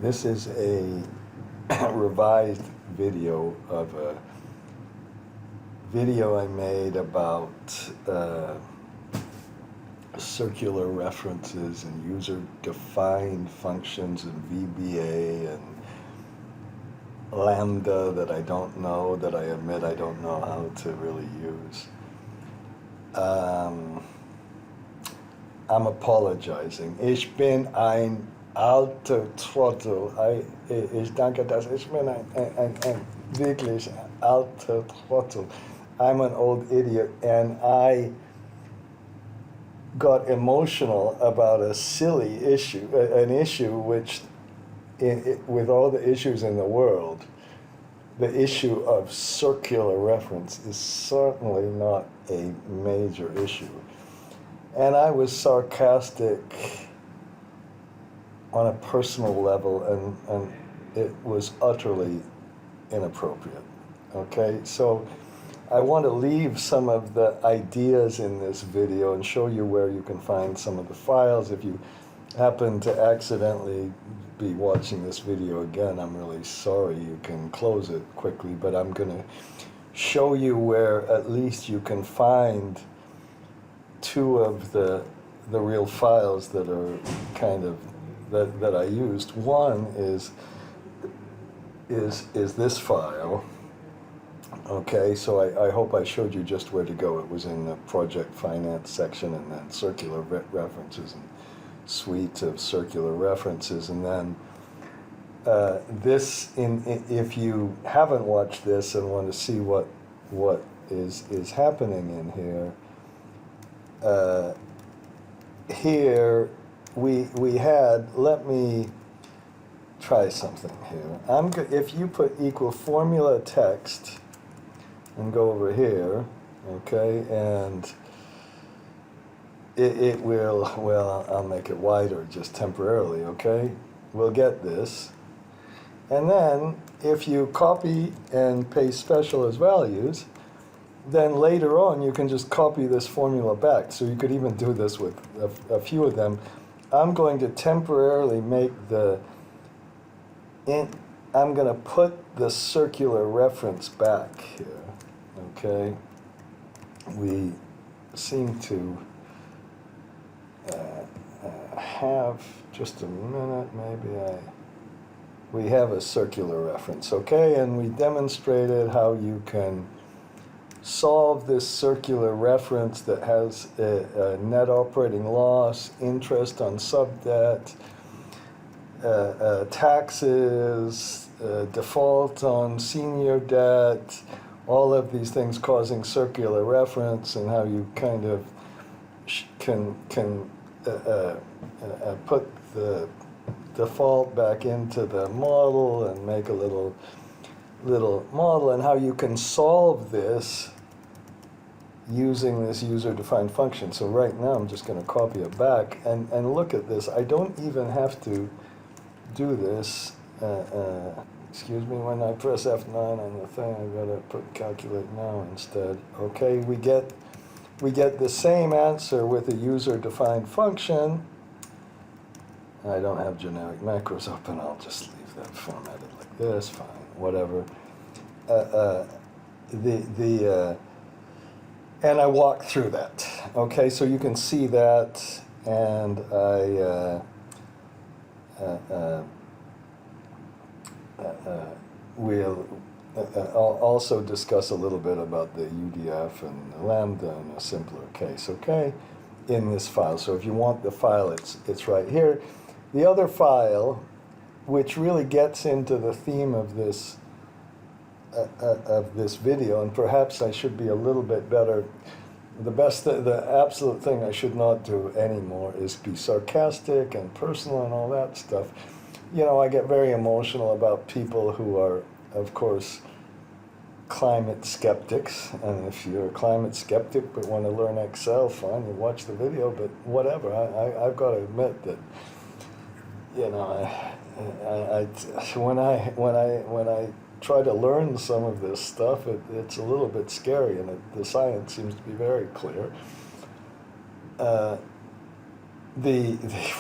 This is a revised video of a video I made about circular references and user-defined functions in VBA and Lambda that I don't know, that I admit I don't know how to really use. I'm apologizing. Ich bin ein alter Trottel. Ich danke, dass ich bin ein wirklich alter Trottel. I'm an old idiot, and I got emotional about a silly issue, an issue which, with all the issues in the world, the issue of circular reference is certainly not a major issue. And I was sarcastic on a personal level, and it was utterly inappropriate. Okay, so I want to leave some of the ideas in this video and show you where you can find some of the files. If you happen to accidentally be watching this video again, I'm really sorry. You can close it quickly, but I'm going to show you where at least you can find two of the real files that are kind of that I used. One is this file. Okay, so I hope I showed you just where to go. It was in the project finance section, and then circular references and suite of circular references, and then if you haven't watched this and want to see what is happening in here. Here we had, let me try something here. If you put equal formula text and go over here, okay, and it will, well, I'll make it wider just temporarily, okay? We'll get this. And then if you copy and paste special as values, then later on you can just copy this formula back. So you could even do this with a few of them. I'm going to temporarily make I'm going to put the circular reference back here, okay? We seem to have, just a minute, we have a circular reference, okay? And we demonstrated how you can solve this circular reference that has a net operating loss, interest on subdebt, taxes, default on senior debt, all of these things causing circular reference, and how you kind of can put the default back into the model and make a little model, and how you can solve this using this user-defined function. So right now I'm just going to copy it back and look at this. I don't even have to do this. Excuse me, when I press F9 on the thing, I've got to put calculate now instead. Okay, we get the same answer with a user-defined function. I don't have generic macros open. I'll just leave that formatted like this. Fine, whatever. And I walk through that. Okay, so you can see that, and we'll also discuss a little bit about the UDF and the Lambda in a simpler case, okay, in this file. So if you want the file, it's right here. The other file, which really gets into the theme of this video, and perhaps I should be a little bit better. The absolute thing I should not do anymore is be sarcastic and personal and all that stuff. You know, I get very emotional about people who are, of course, climate skeptics. And if you're a climate skeptic but want to learn Excel, fine, you watch the video, but whatever. I've got to admit that, you know, when I try to learn some of this stuff, it's a little bit scary, and the science seems to be very clear.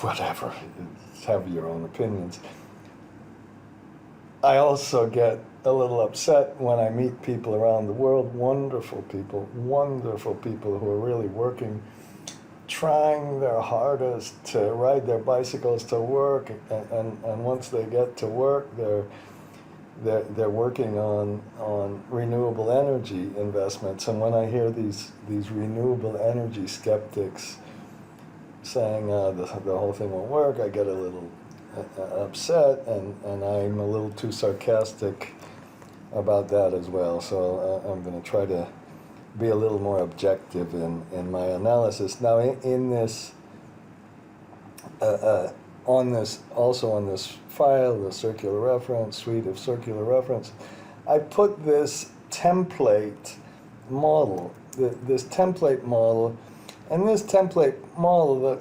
Whatever, have your own opinions. I also get a little upset when I meet people around the world, wonderful people who are really working, trying their hardest to ride their bicycles to work, and once they get to work, they're working on renewable energy investments. And when I hear these renewable energy skeptics saying the whole thing won't work, I get a little upset, and I'm a little too sarcastic about that as well. So I'm going to try to be a little more objective in my analysis. Now, in this, on this file, the circular reference, suite of circular reference, I put this template model, this template model, and this template model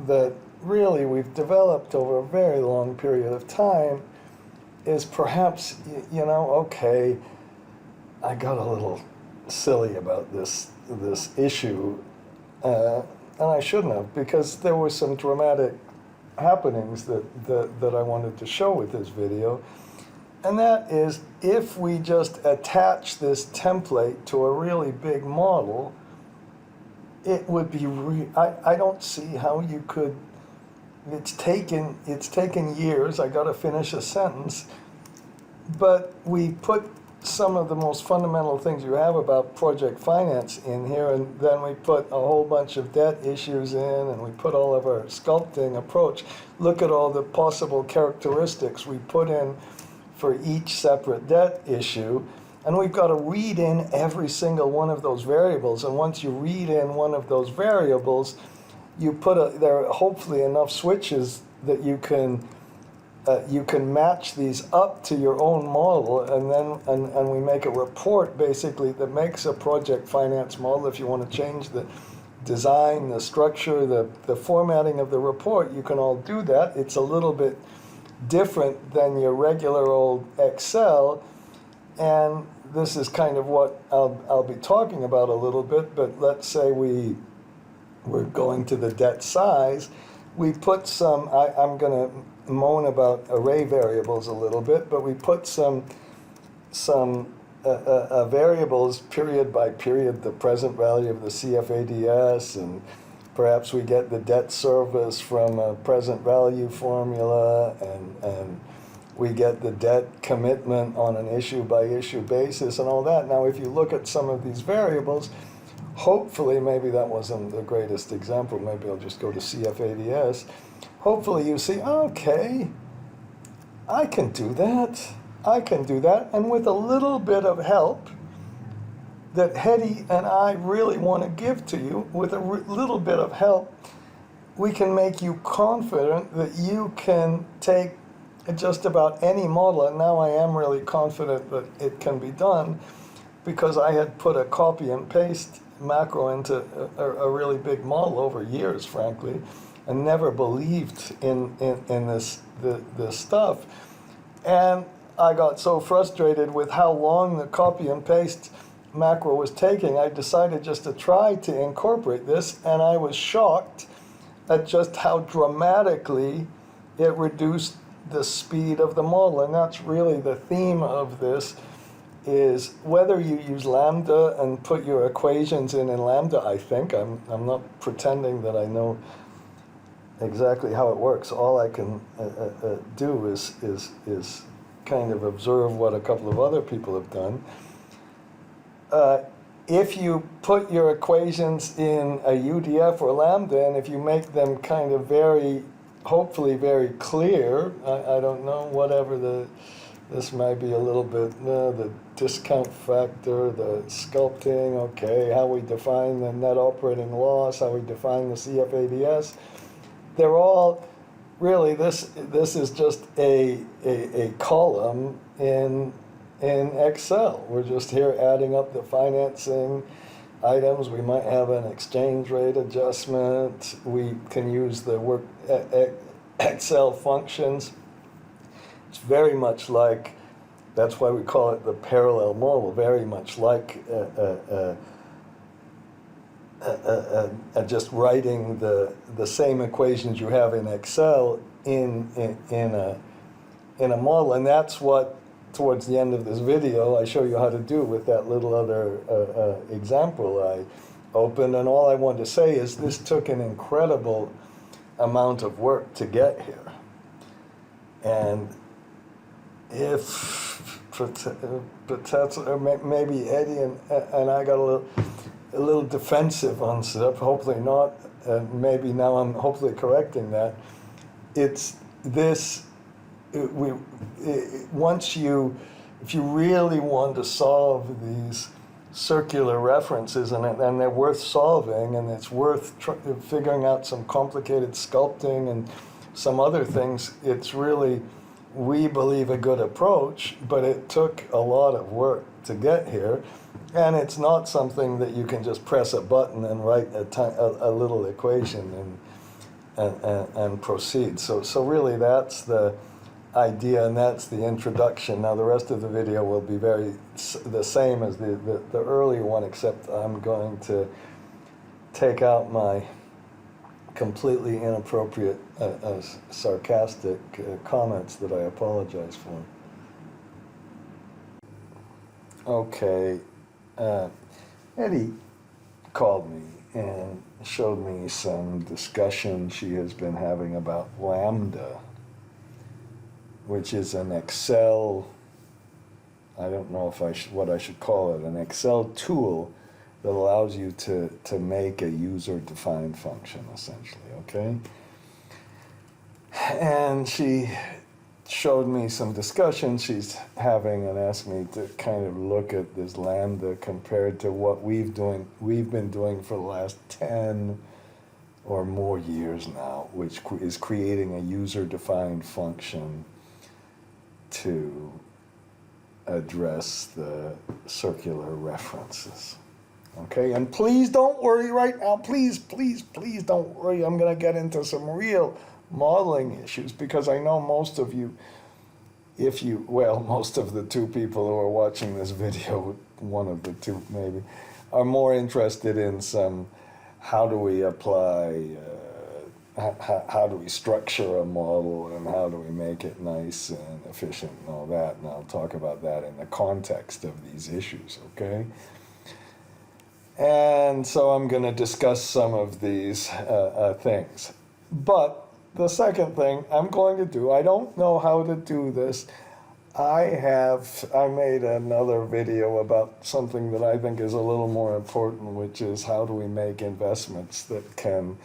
that really we've developed over a very long period of time is perhaps, okay, I got a little silly about this issue, and I shouldn't have, because there were some dramatic happenings that I wanted to show with this video, and that is, if we just attach this template to a really big model, it would be I don't see how you could. It's taken years. I got to finish a sentence, but we put some of the most fundamental things you have about project finance in here, and then we put a whole bunch of debt issues in, and we put all of our sculpting approach. Look at all the possible characteristics we put in for each separate debt issue, and we've got to read in every single one of those variables. And once you read in one of those variables, you there are hopefully enough switches that you can match these up to your own model, and then we make a report basically that makes a project finance model. If you want to change the design, the structure, the formatting of the report, you can all do that. It's a little bit different than your regular old Excel, and this is kind of what I'll be talking about a little bit. But let's say we're going to the debt size. We put some, I'm going to moan about array variables a little bit, but we put some variables period by period, the present value of the CFADS, and perhaps we get the debt service from a present value formula, and we get the debt commitment on an issue by issue basis and all that. Now, if you look at some of these variables, hopefully, maybe that wasn't the greatest example, maybe I'll just go to CFADS. Hopefully you see, okay, I can do that, and with a little bit of help that Hetty and I really want to give to you, with a little bit of help, we can make you confident that you can take just about any model, and now I am really confident that it can be done, because I had put a copy and paste macro into a really big model over years, frankly, and never believed in this stuff. And I got so frustrated with how long the copy and paste macro was taking, I decided just to try to incorporate this, and I was shocked at just how dramatically it reduced the speed of the model. And that's really the theme of this, is whether you use Lambda and put your equations in Lambda. I think I'm not pretending that I know exactly how it works. All I can do is kind of observe what a couple of other people have done. If you put your equations in a UDF or Lambda, and if you make them kind of hopefully very clear, I don't know, whatever this might be a little bit, the discount factor, the sculpting, okay, how we define the net operating loss, how we define the CFADS. They're all, really, this is just a column in Excel. We're just here adding up the financing items. We might have an exchange rate adjustment. We can use the Excel functions. It's very much like, that's why we call it the parallel model, very much like just writing the same equations you have in Excel in a model. And that's what towards the end of this video, I show you how to do with that little other example I opened. And all I want to say is this took an incredible amount of work to get here. And if maybe Eddie and I got a little defensive on stuff, hopefully not, and maybe now I'm hopefully correcting that. It's this, if you really want to solve these circular references, and they're worth solving, and it's worth figuring out some complicated sculpting and some other things, it's really, we believe, a good approach, but it took a lot of work to get here, and it's not something that you can just press a button and write a little equation and proceed. So really that's the idea, and that's the introduction. Now the rest of the video will be the same as the earlier one, except I'm going to take out my completely inappropriate, sarcastic comments that I apologize for. Okay, Eddie called me and showed me some discussion she has been having about Lamda, which is an Excel, I don't know if what I should call it, an Excel tool that allows you to make a user-defined function, essentially, okay? And she showed me some discussion she's having and asked me to kind of look at this Lambda compared to what we've been doing for the last 10 or more years now, which is creating a user-defined function to address the circular references. Okay, and please don't worry right now, please don't worry. I'm going to get into some real modeling issues, because I know most of you, most of the two people who are watching this video, one of the two maybe, are more interested in some, how do we apply, how do we structure a model, and how do we make it nice and efficient and all that, and I'll talk about that in the context of these issues, okay? And so I'm going to discuss some of these things. But the second thing I'm going to do, I don't know how to do this. I made another video about something that I think is a little more important, which is how do we make investments that can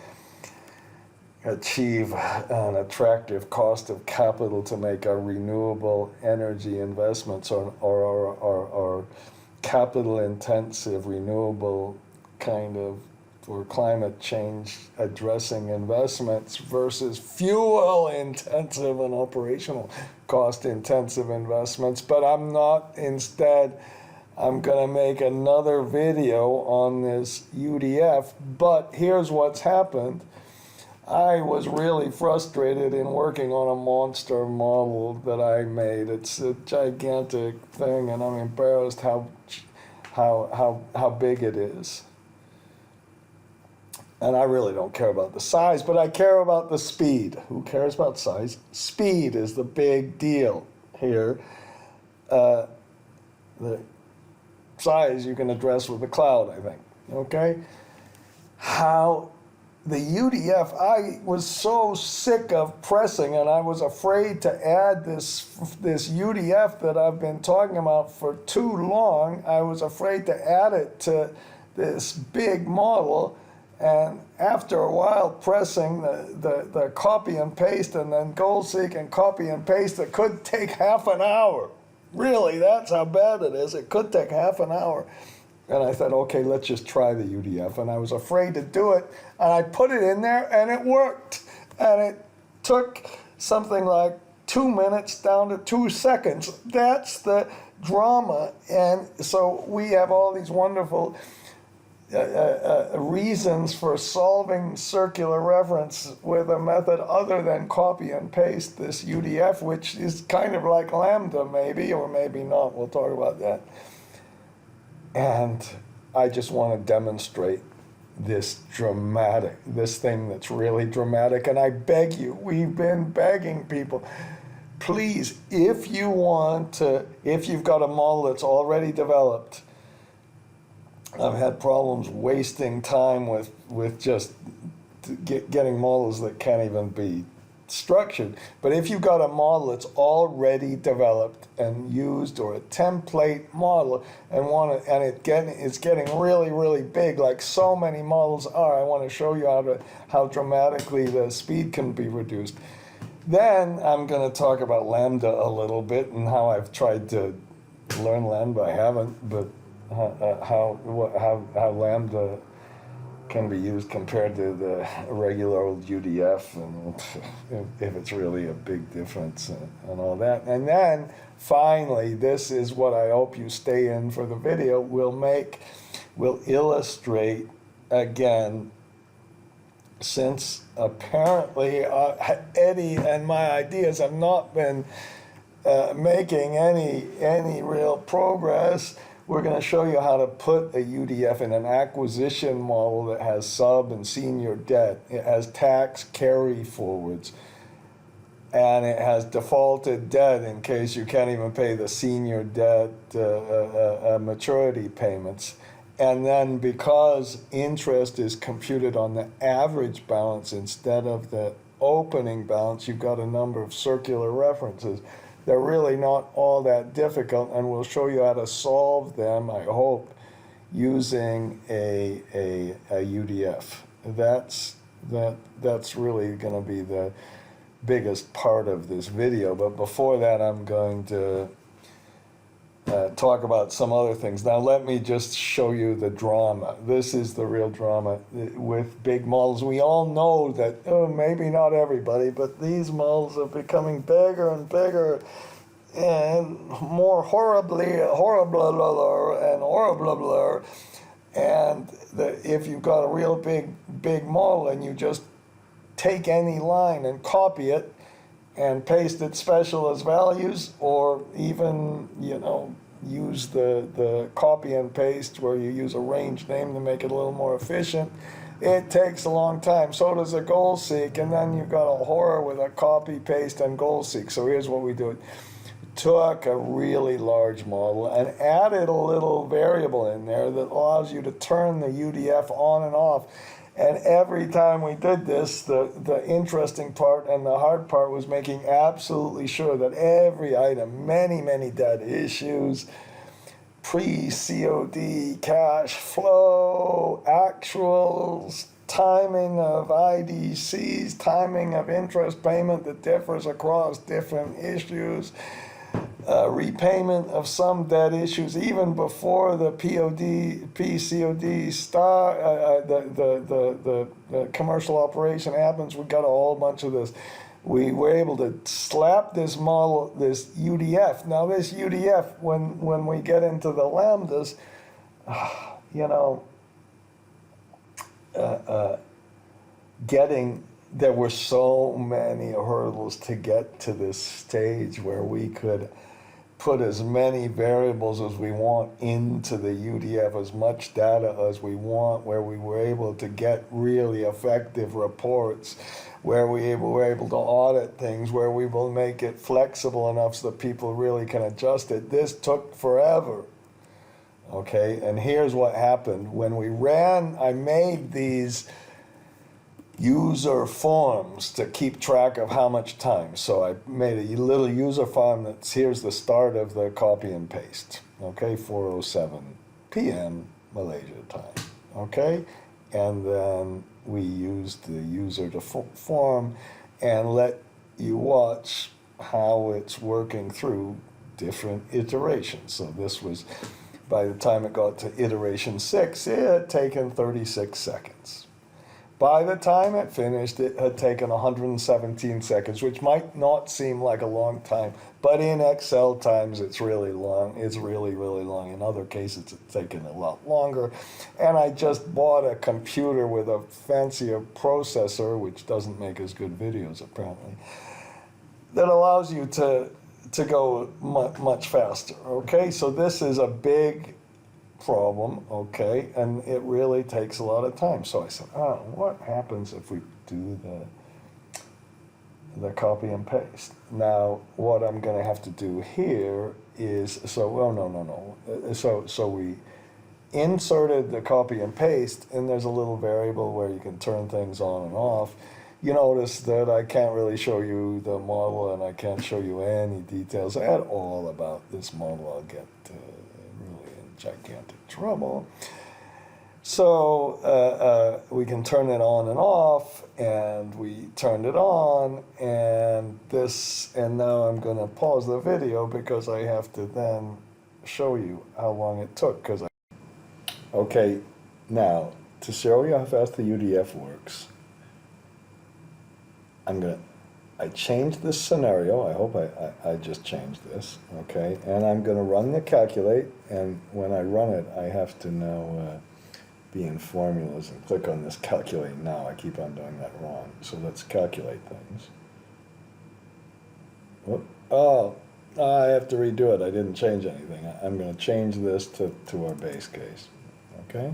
achieve an attractive cost of capital to make our renewable energy investments or capital-intensive, renewable kind of, or climate change addressing investments versus fuel-intensive and operational cost-intensive investments. But instead, I'm going to make another video on this UDF. But here's what's happened. I was really frustrated in working on a monster model that I made. It's a gigantic thing, and I'm embarrassed how big it is. And I really don't care about the size, but I care about the speed. Who cares about size? Speed is the big deal here. The size you can address with the cloud, I think. Okay? How the UDF, I was so sick of pressing, and I was afraid to add this UDF that I've been talking about for too long. I was afraid to add it to this big model, and after a while pressing the copy and paste and then goal seek and copy and paste, it could take half an hour. Really, that's how bad it is. It could take half an hour. And I thought, okay, let's just try the UDF. And I was afraid to do it. And I put it in there, and it worked. And it took something like 2 minutes down to 2 seconds. That's the drama. And so we have all these wonderful reasons for solving circular reference with a method other than copy and paste this UDF, which is kind of like Lambda, maybe, or maybe not. We'll talk about that. And I just want to demonstrate this thing that's really dramatic. And I beg you, we've been begging people, please, if you've got a model that's already developed, I've had problems wasting time with just getting models that can't even be structured. But if you've got a model that's already developed and used, or a template model, and it's getting really, really big, like so many models are, I want to show you how dramatically the speed can be reduced. Then I'm going to talk about Lambda a little bit and how I've tried to learn Lambda. I haven't, but how Lambda can be used compared to the regular old UDF, and if it's really a big difference and all that. And then finally, this is what I hope you stay in for the video. We'll illustrate again, since apparently Eddie and my ideas have not been making any real progress. We're going to show you how to put a UDF in an acquisition model that has sub and senior debt. It has tax carry forwards, and it has defaulted debt in case you can't even pay the senior debt maturity payments. And then because interest is computed on the average balance instead of the opening balance, you've got a number of circular references. They're really not all that difficult, and we'll show you how to solve them, I hope, using a UDF. That's really going to be the biggest part of this video. But before that, I'm going to talk about some other things. Now let me just show you the drama. This is the real drama with big models. We all know that, maybe not everybody, but these models are becoming bigger and bigger and more horrible. And if you've got a real big model and you just take any line and copy it and paste it special as values, or even, use the copy and paste where you use a range name to make it a little more efficient, it takes a long time. So does a goal seek, and then you've got a horror with a copy, paste, and goal seek. So here's what we do. Took a really large model and added a little variable in there that allows you to turn the UDF on and off. And every time we did this, the interesting part and the hard part was making absolutely sure that every item, many debt issues, pre-COD, cash flow, actuals, timing of IDCs, timing of interest payment that differs across different issues, repayment of some debt issues even before the PCOD start, the commercial operation happens. We got a whole bunch of this. We were able to slap this model, this UDF. Now this UDF, when we get into the lambdas, there were so many hurdles to get to this stage where we could put as many variables as we want into the UDF, as much data as we want, where we were able to get really effective reports, where we were able to audit things, where we will make it flexible enough so that people really can adjust it. This took forever. Okay, and here's what happened. When we ran, I made these user forms to keep track of how much time. So I made a little user form that's, here's the start of the copy and paste. Okay, 4:07 p.m. Malaysia time. Okay, and then we used the user to form and let you watch how it's working through different iterations. So this was, by the time it got to iteration 6, it had taken 36 seconds. By the time it finished, it had taken 117 seconds, which might not seem like a long time, but in Excel times, it's really long. It's really, really long. In other cases, it's taken a lot longer. And I just bought a computer with a fancier processor, which doesn't make as good videos, apparently, that allows you to go much faster. Okay, so this is a big problem, okay, and it really takes a lot of time. So I said, what happens if we do the copy and paste. Now, what I'm going to have to do here is, so we inserted the copy and paste, and there's a little variable where you can turn things on and off. You notice that I can't really show you the model, and I can't show you any details at all about this model. I'll get really in gigantic trouble. So we can turn it on and off, and we turned it on, and now I'm going to pause the video because I have to then show you how long it took. Okay, now to show you how fast the UDF works, I changed this scenario. I hope I just changed this, okay? And I'm going to run the calculate, and when I run it, I have to now be in formulas and click on this calculate now. I keep on doing that wrong. So let's calculate things. Oh, I have to redo it. I didn't change anything. I'm going to change this to our base case, okay?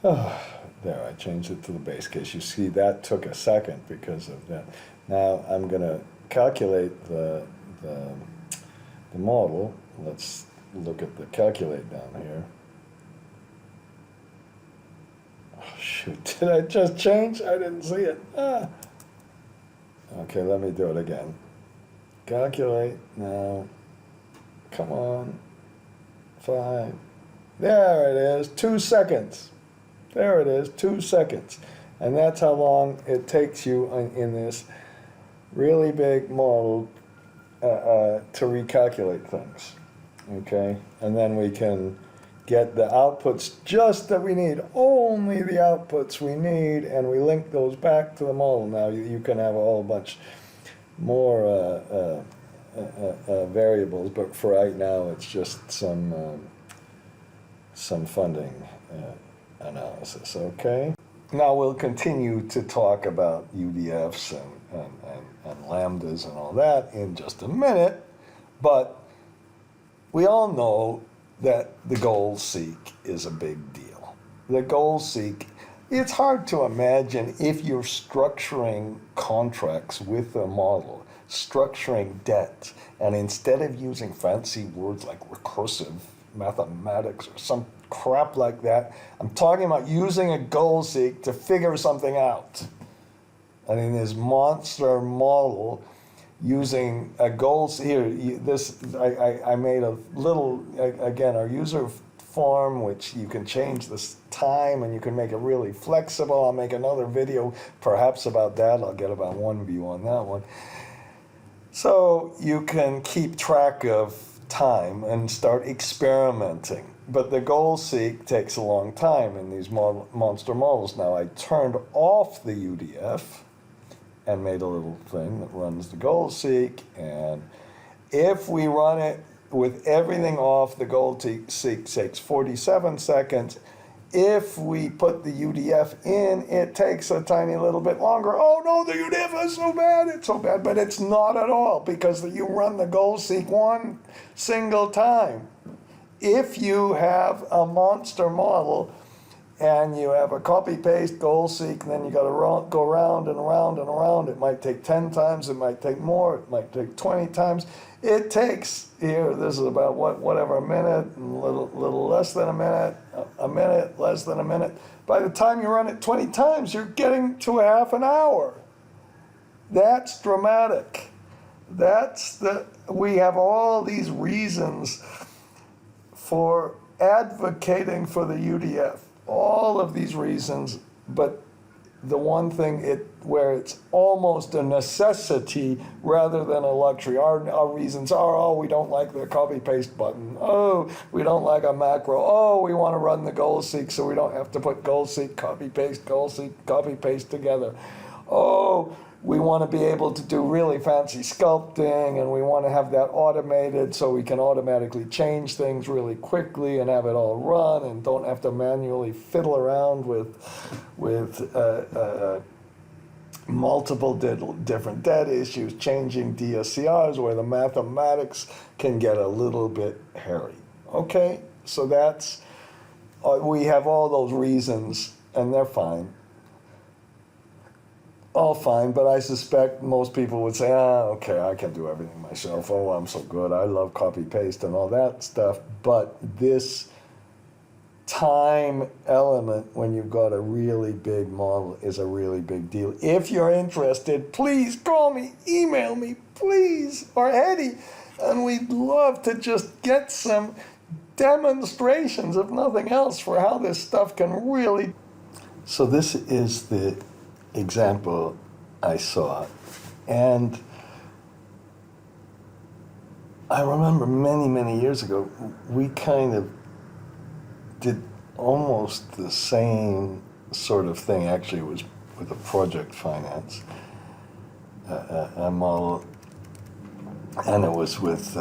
Oh, there, I changed it to the base case. You see, that took a second because of that. Now I'm going to calculate the model. Let's look at the calculate down here. Oh, shoot, did I just change? I didn't see it. Ah. Okay, let me do it again. Calculate now. Come on. 5. There it is, 2 seconds. There it is, 2 seconds. And that's how long it takes you in this really big model to recalculate things, okay? And then we can get the outputs just that we need, only the outputs we need, and we link those back to the model. Now you can have a whole bunch more variables, but for right now it's just some funding analysis, okay? Now we'll continue to talk about UDFs and lambdas and all that in just a minute, but we all know that the goal seek is a big deal. The goal seek, it's hard to imagine if you're structuring contracts with a model, structuring debt, and instead of using fancy words like recursive mathematics or some crap like that, I'm talking about using a goal seek to figure something out. And in this monster model, using a goal here, I made a little, again, our user form, which you can change this time and you can make it really flexible. I'll make another video perhaps about that. I'll get about one view on that one. So you can keep track of time and start experimenting. But the goal seek takes a long time in these monster models. Now I turned off the UDF and made a little thing that runs the goal seek, and if we run it with everything off, the goal seek takes 47 seconds. If we put the UDF in, it takes a tiny little bit longer. Oh no, the UDF is so bad, it's so bad, but it's not at all, because you run the goal seek one single time. If you have a monster model and you have a copy-paste goal seek, and then you got to go around and around and around, it might take 10 times, it might take more, it might take 20 times. It takes, here, this is about whatever, a minute, and a little less than a minute, less than a minute. By the time you run it 20 times, you're getting to a half an hour. That's dramatic. We have all these reasons for advocating for the UDF. All of these reasons, but the one thing where it's almost a necessity rather than a luxury. Our reasons are, oh, we don't like the copy-paste button. Oh, we don't like a macro. Oh, we want to run the goal seek so we don't have to put goal seek, copy-paste, copy-paste together. Oh, we want to be able to do really fancy sculpting, and we want to have that automated so we can automatically change things really quickly and have it all run and don't have to manually fiddle around with multiple different debt issues, changing DSCRs where the mathematics can get a little bit hairy. Okay, so that's, we have all those reasons and they're fine. all fine, but I suspect most people would say, okay, I can do everything myself. Oh, I'm so good. I love copy paste and all that stuff. But this time element when you've got a really big model is a really big deal. If you're interested, please call me, email me, please, or Eddie, and we'd love to just get some demonstrations, if nothing else, for how this stuff can really. So this is the example I saw, and I remember many years ago we kind of did almost the same sort of thing. Actually, it was with a project finance a model, and it was with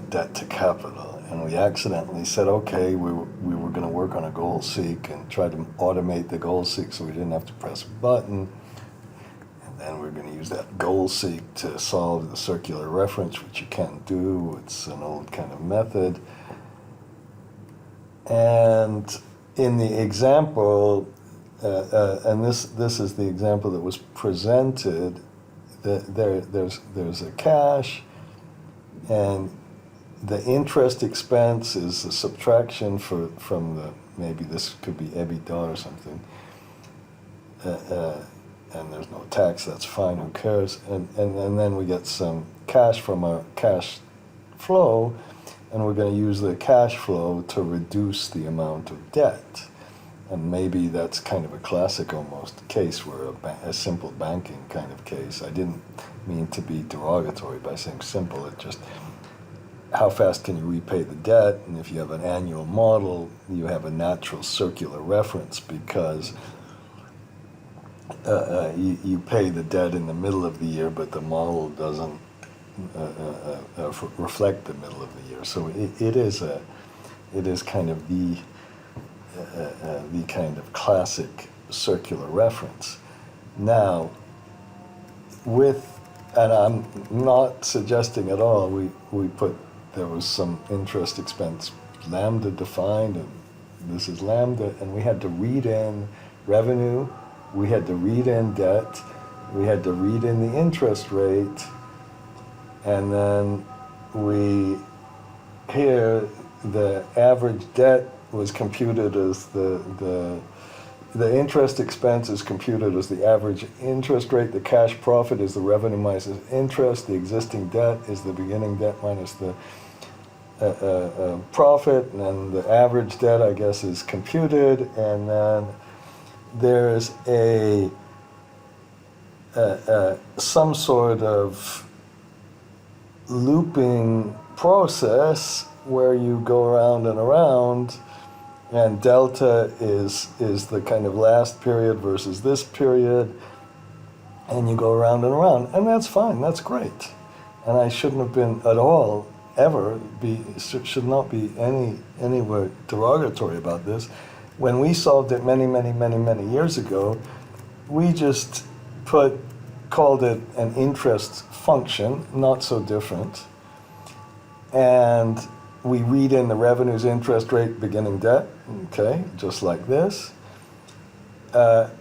debt to capital. And we accidentally said, okay, we were going to work on a goal seek and try to automate the goal seek so we didn't have to press a button. And then we're going to use that goal seek to solve the circular reference, which you can't do. It's an old kind of method. And in the example, and this is the example that was presented, there's a cash, and the interest expense is a subtraction from the, maybe this could be EBITDA or something, and there's no tax, that's fine, who cares, and then we get some cash from our cash flow, and we're going to use the cash flow to reduce the amount of debt. And maybe that's kind of a classic almost case where a simple banking kind of case. I didn't mean to be derogatory by saying simple. It just, how fast can you repay the debt? And if you have an annual model, you have a natural circular reference because you pay the debt in the middle of the year, but the model doesn't reflect the middle of the year. So it is kind of the kind of classic circular reference. Now, and I'm not suggesting at all, there was some interest expense Lambda defined, and this is Lambda, and we had to read in revenue, we had to read in debt, we had to read in the interest rate, and then here the average debt was computed as the interest expense is computed as the average interest rate, the cash profit is the revenue minus interest, the existing debt is the beginning debt minus the profit, and then the average debt, I guess, is computed, and then there's some sort of looping process where you go around and around, and delta is the kind of last period versus this period, and you go around and around, and that's fine, that's great. And I shouldn't have been at all, ever, should not be anywhere derogatory about this. When we solved it many years ago, we just called it an interest function, not so different, and we read in the revenues, interest rate, beginning debt, okay, just like this.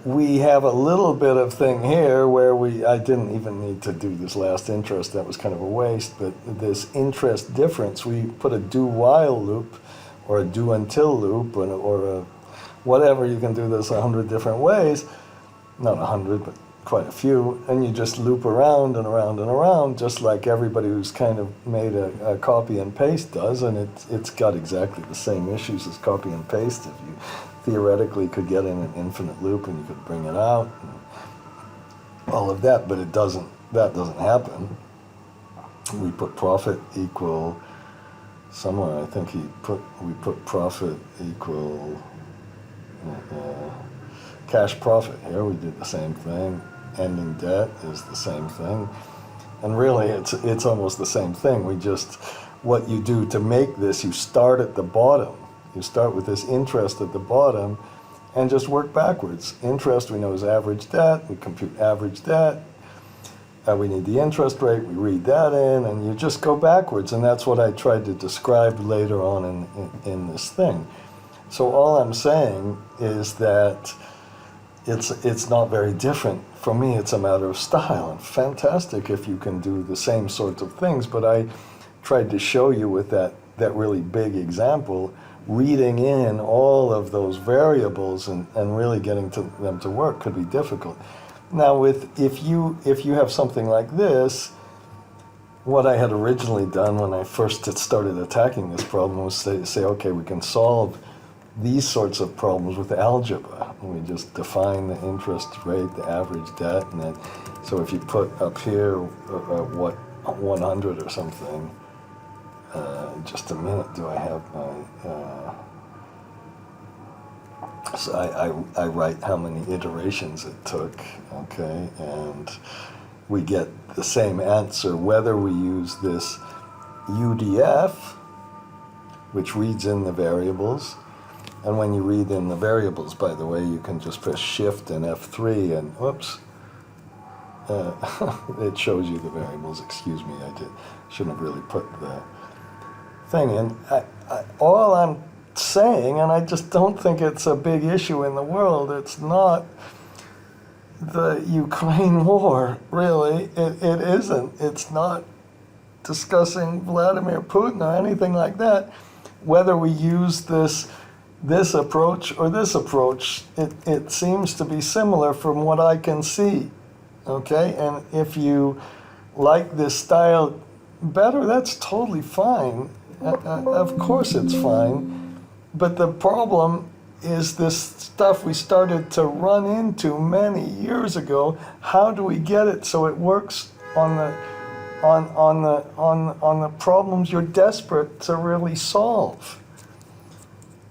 We have a little bit of thing here where I didn't even need to do this last interest, that was kind of a waste, but this interest difference, we put a do while loop, or a do until loop, or a whatever, you can do this 100 different ways, not 100, but quite a few, and you just loop around and around and around, just like everybody who's kind of made a copy and paste does, and it's got exactly the same issues as copy and paste. If you theoretically could get in an infinite loop and you could bring it out, and all of that, but that doesn't happen. We put profit equal, somewhere I think we put profit equal cash profit. Here we did the same thing. Ending debt is the same thing, and really it's almost the same thing. What you do to make this, you start at the bottom. You start with this interest at the bottom and just work backwards. Interest, we know, is average debt. We compute average debt. We need the interest rate. We read that in, and you just go backwards, and that's what I tried to describe later on in this thing. So all I'm saying is that it's not very different. For me, it's a matter of style, and fantastic if you can do the same sorts of things. But I tried to show you with that really big example, reading in all of those variables and really getting them to work could be difficult. Now, if you have something like this, what I had originally done when I first started attacking this problem was say, okay, we can solve these sorts of problems with algebra. We just define the interest rate, the average debt, and then, so if you put up here what 100 or something, just a minute, do I have my, so I write how many iterations it took, okay, and we get the same answer whether we use this UDF, which reads in the variables. And when you read in the variables, by the way, you can just press Shift and F3 and, whoops, it shows you the variables. Excuse me, shouldn't have really put the thing in. All I'm saying, and I just don't think it's a big issue in the world, it's not the Ukraine war, really. It isn't. It's not discussing Vladimir Putin or anything like that. Whether we use this approach or this approach, it seems to be similar from what I can see, okay? And if you like this style better, that's totally fine. Of course it's fine. But the problem is this stuff we started to run into many years ago. How do we get it so it works on the problems you're desperate to really solve?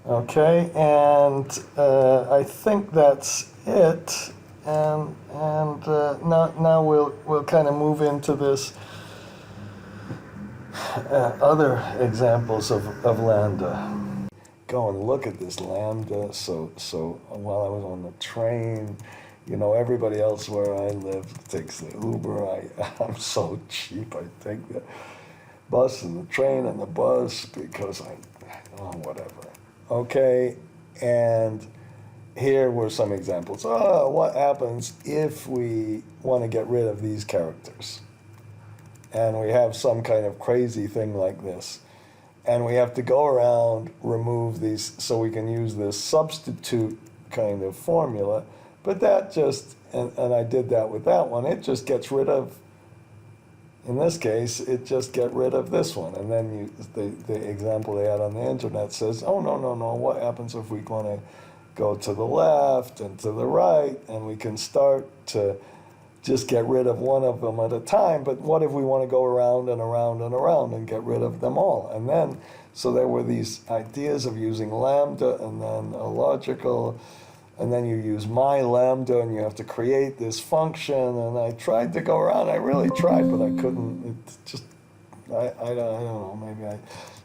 Okay, and I think that's it. And now we'll kind of move into this other examples of Lambda. Go and look at this Lambda. So while I was on the train, you know, everybody else where I live takes the Uber. I'm so cheap. I take the bus and the train and the bus because whatever. Okay, and here were some examples. What happens if we want to get rid of these characters? And we have some kind of crazy thing like this. And we have to go around, remove these, so we can use this substitute kind of formula. But that just, and I did that with that one, it just gets rid of, in this case, it just get rid of this one. And then the example they had on the internet says, oh, no, what happens if we want to go to the left and to the right, and we can start to just get rid of one of them at a time. But what if we want to go around and around and around and get rid of them all? And then, so there were these ideas of using Lambda and then a logical, and then you use my Lambda and you have to create this function. And I tried to go around, I really tried, but I couldn't. It just, I don't know, maybe I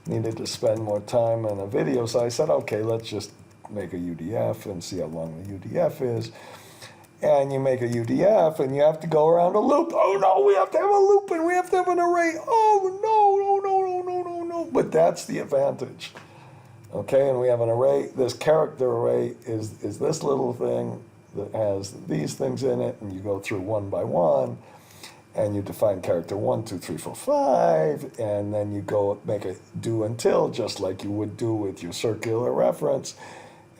needed to spend more time on a video. So I said, okay, let's just make a UDF and see how long the UDF is. And you make a UDF, and you have to go around a loop. Oh no, we have to have a loop, and we have to have an array. Oh no. But that's the advantage. Okay, and we have an array. This character array is this little thing that has these things in it, and you go through one by one, and you define character 1, 2, 3, 4, 5, and then you go make a do until, just like you would do with your circular reference.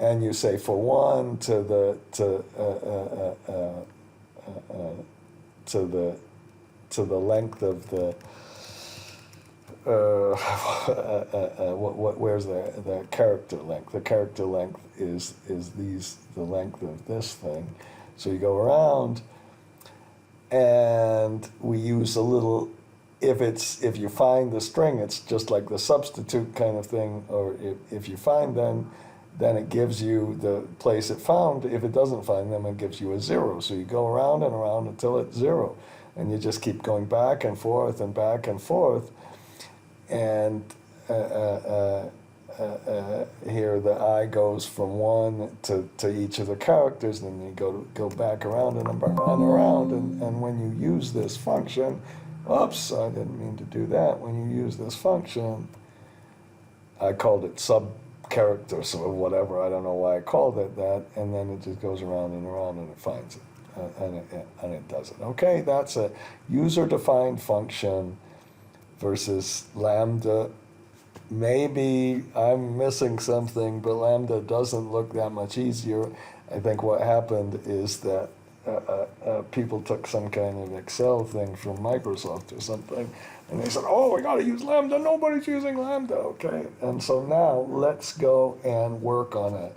And you say for 1 to the length of the where's the character length? The character length is the length of this thing. So you go around, and we use a little. If you find the string, it's just like the substitute kind of thing. Or if you find them, then it gives you the place it found. If it doesn't find them, it gives you a 0. So you go around and around until it's 0. And you just keep going back and forth and back and forth. And here the I goes from 1 to each of the characters, and then you go back around and around. And when you use this function, oops, I didn't mean to do that. When you use this function, I called it characters or whatever. I don't know why I called it that. And then it just goes around and around and it finds it. And it does it. Okay, that's a user-defined function versus Lambda. Maybe I'm missing something, but Lambda doesn't look that much easier. I think what happened is that people took some kind of Excel thing from Microsoft or something, and they said, oh, we got to use Lambda. Nobody's using Lambda, okay? And so now let's go and work on a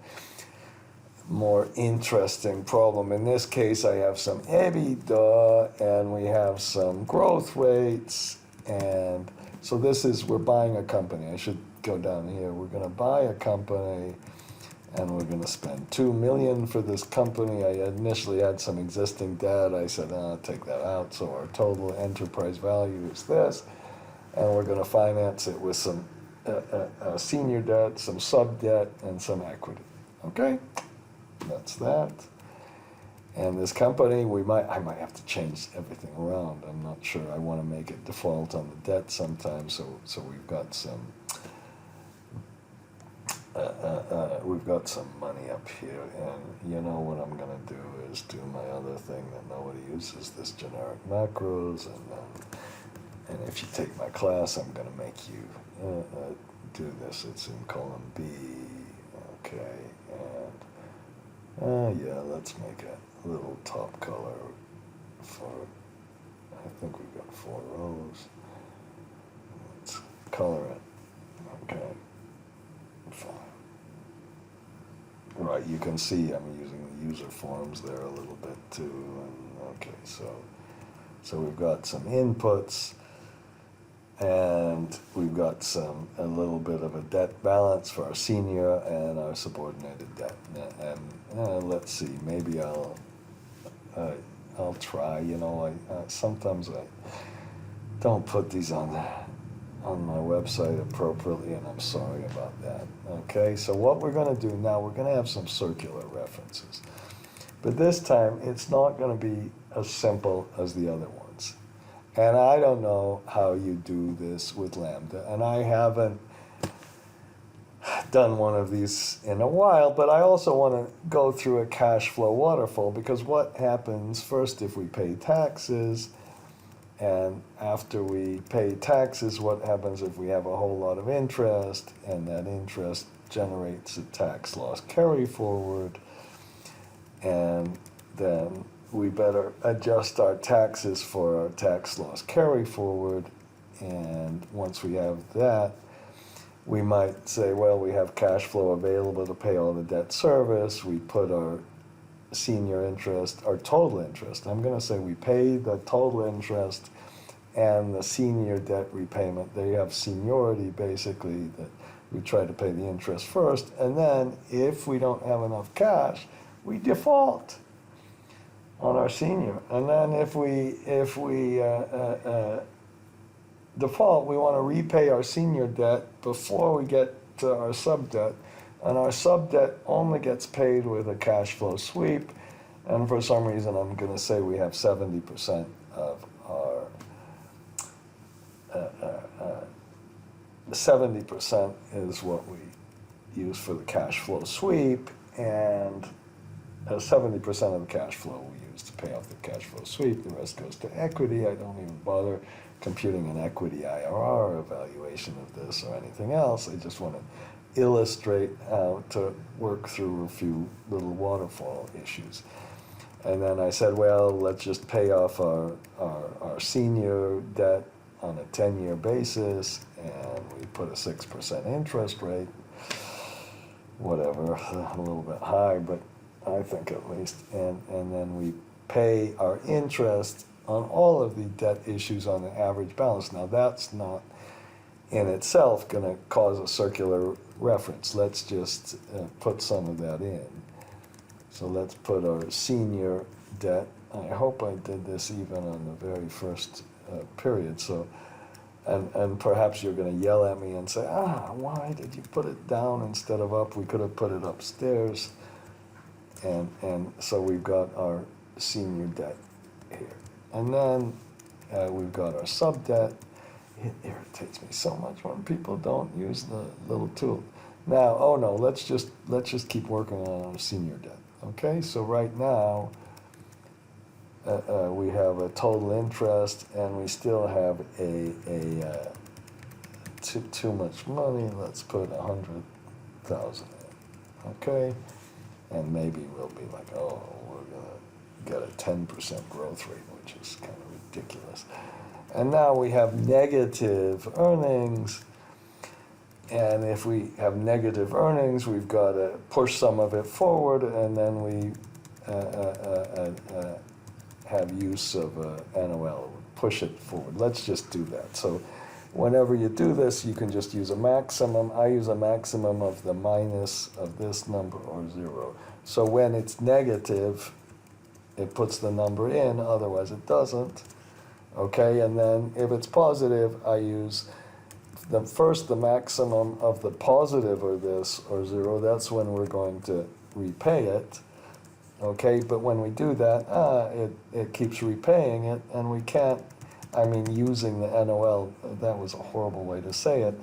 more interesting problem. In this case, I have some EBITDA, and we have some growth rates, and so this is, we're buying a company. I should go down here. We're going to buy a company, and we're going to spend $2 million for this company. I initially had some existing debt. I said, I'll take that out. So our total enterprise value is this, and we're going to finance it with some senior debt, some sub debt, and some equity. Okay, that's that. And this company, I might have to change everything around. I'm not sure. I want to make it default on the debt sometimes. So we've got some. We've got some money up here, and you know what I'm gonna do is do my other thing that nobody uses, this generic macros, and if you take my class, I'm gonna make you do this. It's in column B, okay, and yeah, let's make a little top color for, I think we've got 4 rows. Let's color it, okay, fine. Right, you can see I'm using the user forms there a little bit too, and okay, so we've got some inputs, and we've got a little bit of a debt balance for our senior and our subordinated debt, and let's see, maybe I'll try. You know, sometimes I don't put these on my website appropriately, and I'm sorry about that. Okay, so what we're going to do now, we're going to have some circular references. But this time, it's not going to be as simple as the other ones. And I don't know how you do this with Lambda, and I haven't done one of these in a while, but I also want to go through a cash flow waterfall, because what happens first if we pay taxes, and after we pay taxes, what happens if we have a whole lot of interest, and that interest generates a tax loss carry forward, and then we better adjust our taxes for our tax loss carry forward, and once we have that, we might say, well, we have cash flow available to pay all the debt service. We put our senior interest, our total interest. I'm going to say we pay the total interest and the senior debt repayment. They have seniority, basically, that we try to pay the interest first. And then if we don't have enough cash, we default on our senior. And then if we default, we want to repay our senior debt before we get to our sub debt, and our sub debt only gets paid with a cash flow sweep, and for some reason I'm going to say we have 70% of our 70% is what we use for the cash flow sweep, and 70% of the cash flow we use to pay off the cash flow sweep. The rest goes to equity. I don't even bother computing an equity IRR evaluation of this or anything else. I just want to illustrate how to work through a few little waterfall issues. And then I said, well, let's just pay off our senior debt on a 10-year basis, and we put a 6% interest rate, whatever, a little bit high, but I think at least, and then we pay our interest on all of the debt issues on the average balance. Now that's not in itself going to cause a circular reference. Let's just put some of that in. So let's put our senior debt. I hope I did this even on the very first period. So, and perhaps you're going to yell at me and say, why did you put it down instead of up? We could have put it upstairs. And so we've got our senior debt here. And then we've got our sub debt. It irritates me so much when people don't use the little tool. Now, oh no, let's just keep working on our senior debt. Okay, so right now we have a total interest, and we still have too much money. Let's put 100,000 in. Okay, and maybe we'll be like, oh, we're gonna get a 10% growth rate, which is kind of ridiculous. And now we have negative earnings. And if we have negative earnings, we've got to push some of it forward, and then we have use of NOL, push it forward. Let's just do that. So whenever you do this, you can just use a maximum. I use a maximum of the minus of this number or 0. So when it's negative, it puts the number in, otherwise it doesn't. Okay, and then if it's positive, I use the maximum of the positive or this or 0. That's when we're going to repay it. Okay, but when we do that, it keeps repaying it, and we can't, using the NOL, that was a horrible way to say it.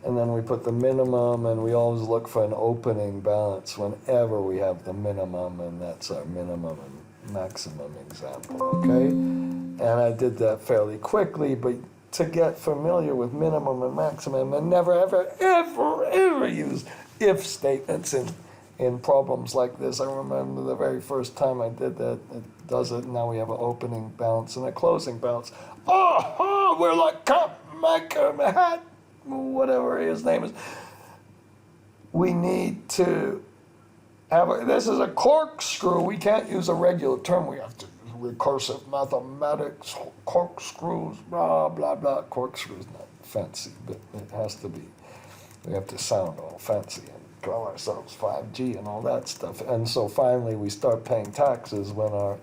And then we put the minimum, and we always look for an opening balance whenever we have the minimum, and that's our minimum and maximum example, okay? And I did that fairly quickly, but to get familiar with minimum and maximum, and never, ever, ever, ever use if statements in problems like this. I remember the very first time I did that, it does it, and now we have an opening balance and a closing balance. Oh, we're like Matt, whatever his name is. We need to have this is a corkscrew. We can't use a regular term. We have to recursive mathematics, corkscrews, blah, blah, blah. Corkscrew is not fancy, but it has to be. We have to sound all fancy and call ourselves 5G and all that stuff. And so finally we start paying taxes when our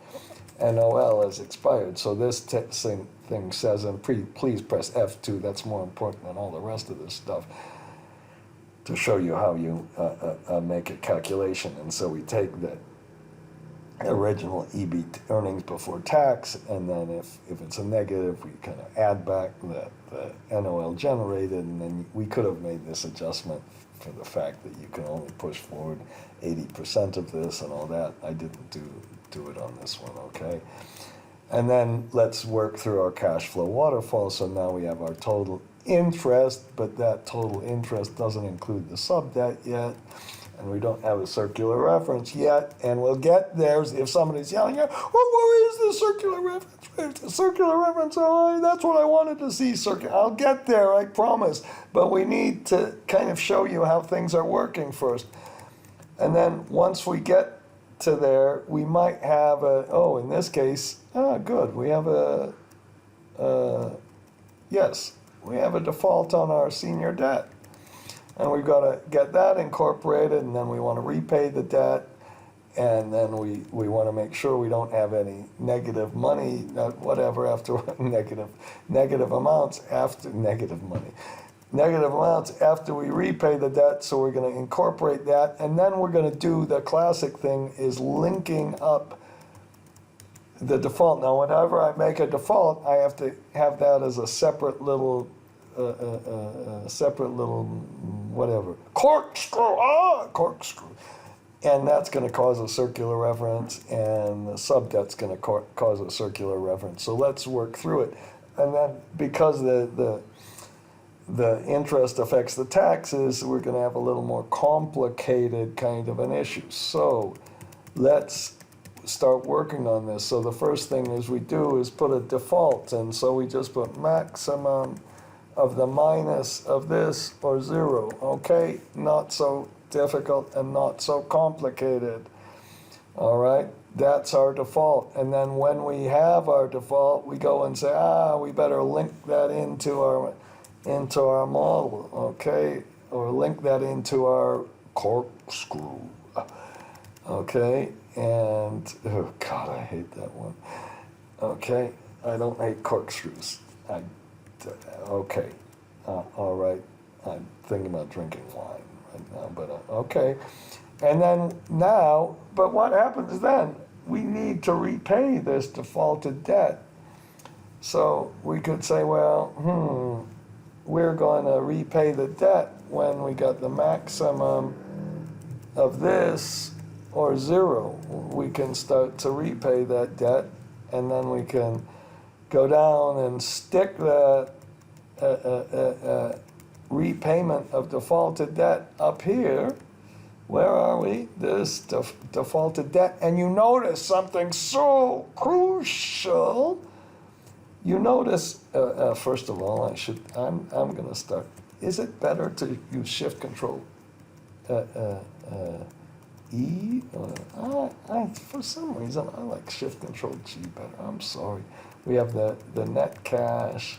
NOL has expired. So this thing says, and please press F2, that's more important than all the rest of this stuff, to show you how you make a calculation. And so we take the original EBT, earnings before tax, and then if it's a negative, we kind of add back the NOL generated, and then we could have made this adjustment for the fact that you can only push forward 80% of this and all that. I didn't do it on this one, okay? And then let's work through our cash flow waterfall. So now we have our total interest, but that total interest doesn't include the sub-debt yet, and we don't have a circular reference yet, and we'll get there if somebody's yelling out, well, where is the circular reference? Where's the circular reference? Oh, that's what I wanted to see, I'll get there, I promise. But we need to kind of show you how things are working first. And then once we get to there, we might have in this case, good, we have we have a default on our senior debt. And we've got to get that incorporated, and then we want to repay the debt, and then we want to make sure we don't have any negative money, whatever, after negative amounts after we repay the debt. So we're going to incorporate that, and then we're going to do the classic thing, is linking up the default. Now, whenever I make a default, I have to have that as a separate little whatever, corkscrew, and that's going to cause a circular reference, and the sub-debt's going to cause a circular reference. So let's work through it. And then because the interest affects the taxes, we're going to have a little more complicated kind of an issue. So let's start working on this. So the first thing we do is put a default, and so we just put maximum of the minus of this or 0, okay? Not so difficult and not so complicated. All right, that's our default. And then when we have our default, we go and say, we better link that into our model, okay? Or link that into our corkscrew, okay? And, oh God, I hate that one. Okay, I don't hate corkscrews. Okay, all right, I'm thinking about drinking wine right now, but okay. And then now, but what happens then? We need to repay this defaulted debt. So we could say, well, we're going to repay the debt when we got the maximum of this or 0. We can start to repay that debt, and then we can go down and stick that repayment of defaulted debt up here. Where are we? This defaulted debt. And you notice something so crucial. You notice, first of all, I'm going to start. Is it better to use Shift Control E? For some reason, I like Shift Control G better. I'm sorry. We have the net cash.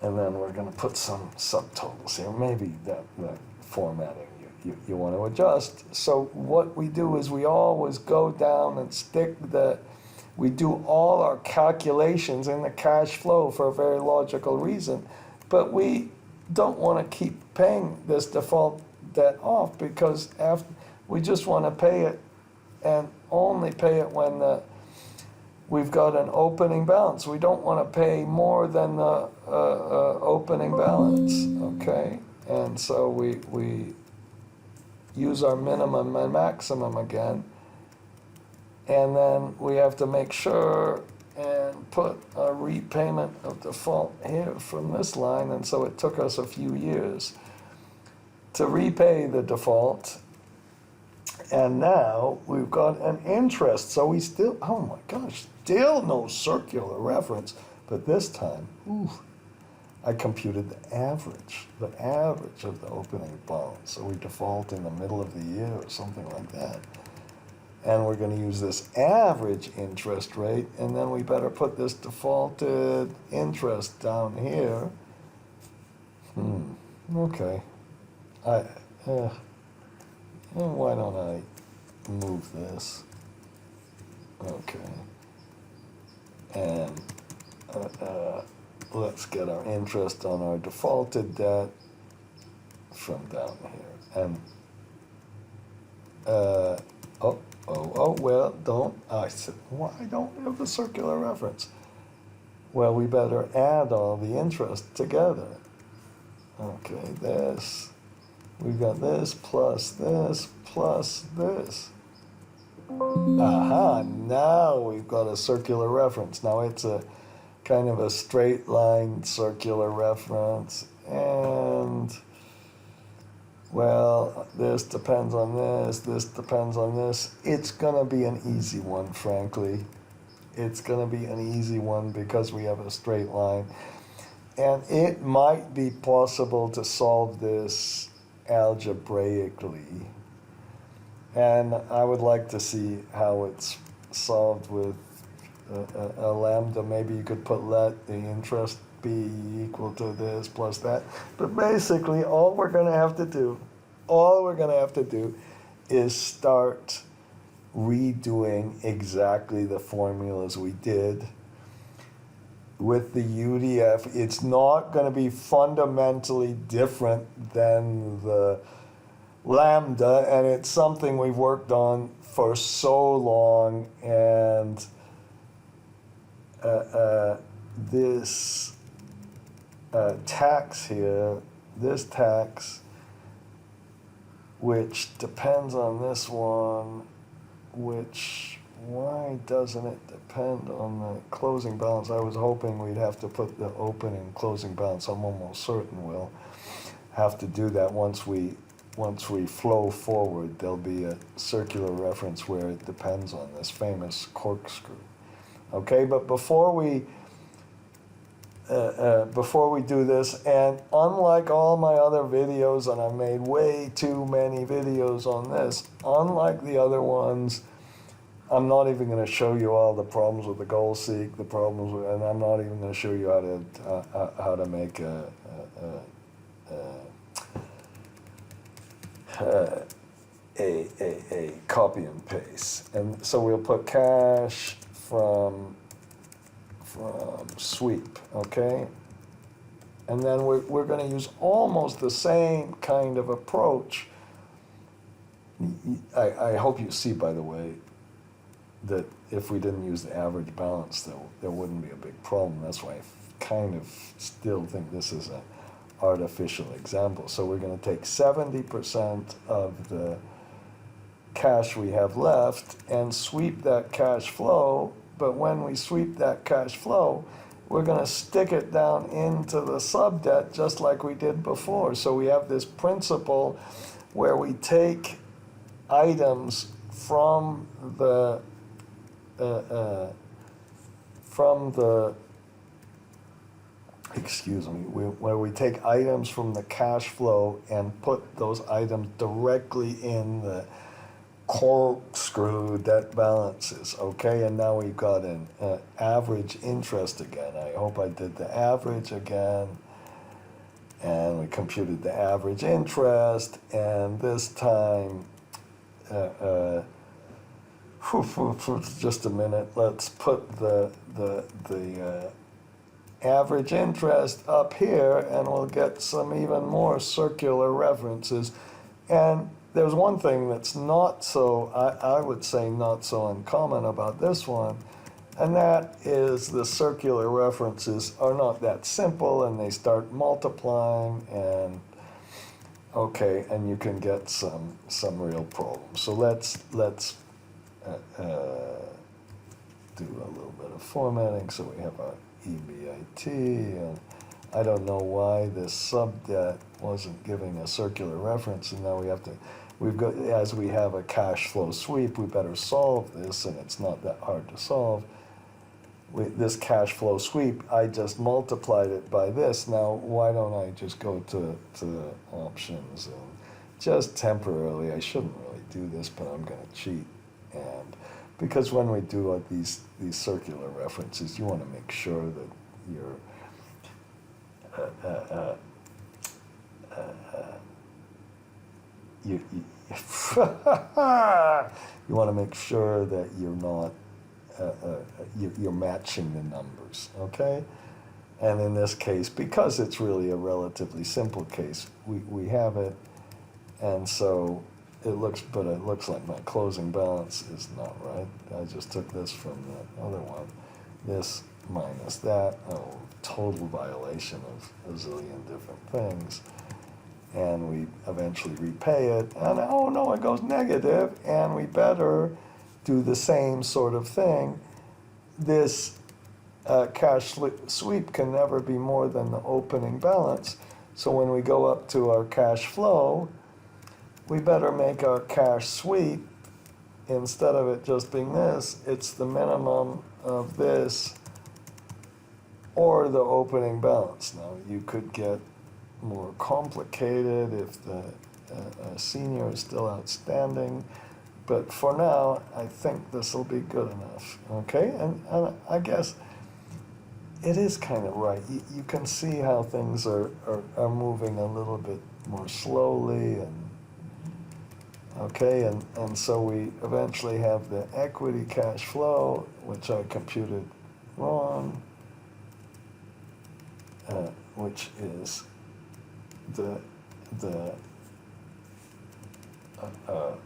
And then we're going to put some subtotals here. Maybe that formatting you want to adjust. So what we do is we always go down and we do all our calculations in the cash flow for a very logical reason. But we don't want to keep paying this default debt off because we just want to pay it and only pay it when we've got an opening balance. We don't want to pay more than the opening balance, okay? And so we use our minimum and maximum again, and then we have to make sure and put a repayment of default here from this line, and so it took us a few years to repay the default. And now we've got an interest, so we still, oh my gosh, still no circular reference, but this time, I computed the average of the opening balance. So we default in the middle of the year or something like that. And we're going to use this average interest rate, and then we better put this defaulted interest down here. Okay. Why don't I move this? Okay. And let's get our interest on our defaulted debt from down here. And well, I said, why don't we have the circular reference? Well, we better add all the interest together. Okay, we've got this plus this plus this. Aha, now we've got a circular reference. Now it's a kind of a straight line circular reference, and well, this depends on this depends on this. It's gonna be an easy one, frankly. It's gonna be an easy one because we have a straight line. And it might be possible to solve this algebraically. And I would like to see how it's solved with a lambda. Maybe you could let the interest be equal to this plus that. But basically, all we're going to have to do is start redoing exactly the formulas we did with the UDF. It's not going to be fundamentally different than the Lambda, and it's something we've worked on for so long, and this tax here, this tax, which depends on this one, why doesn't it depend on the closing balance? I was hoping we'd have to put the opening and closing balance. I'm almost certain we'll have to do that once we flow forward. There'll be a circular reference where it depends on this famous corkscrew. Okay, but before we do this, and unlike all my other videos, and I've made way too many videos on this, unlike the other ones, I'm not even going to show you all the problems with the goal seek, and I'm not even going to show you how to make a copy and paste. And so we'll put cash from sweep, okay? And then we're going to use almost the same kind of approach. I hope you see, by the way, that if we didn't use the average balance, there wouldn't be a big problem. That's why I kind of still think this is an artificial example. So we're going to take 70% of the cash we have left and sweep that cash flow. But when we sweep that cash flow, we're going to stick it down into the subdebt just like we did before. So we have this principle where we take items from the where we take items from the cash flow and put those items directly in the corkscrew debt balances, okay? And now we've got an average interest again. I hope I did the average again. And we computed the average interest, and this time, just a minute, let's put the average interest up here, and we'll get some even more circular references. And there's one thing that's not so, I would say not so uncommon about this one, and that is the circular references are not that simple, and they start multiplying, and okay, and you can get some real problems. So let's do a little bit of formatting. So we have our EBIT, and I don't know why this subdebt wasn't giving a circular reference, and now we've got, as we have a cash flow sweep, we better solve this, and it's not that hard to solve. This cash flow sweep, I just multiplied it by this. Now, why don't I just go to options and just temporarily, I shouldn't really do this, but I'm going to cheat. And because when we do these circular references, you want to make sure that you're you want to make sure that you're not you're matching the numbers, okay? And in this case, because it's really a relatively simple case, we have it, and so it looks like my closing balance is not right. I just took this from the other one, this minus that, total violation of a zillion different things. And we eventually repay it, and oh no, it goes negative, and we better do the same sort of thing. This cash sweep can never be more than the opening balance, so when we go up to our cash flow, we better make our cash sweep, instead of it just being this, it's the minimum of this or the opening balance. Now, you could get more complicated if the senior is still outstanding, but for now, I think this will be good enough, okay? And I guess it is kind of right. You can see how things are moving a little bit more slowly, and okay, and so we eventually have the equity cash flow, which I computed wrong, which is the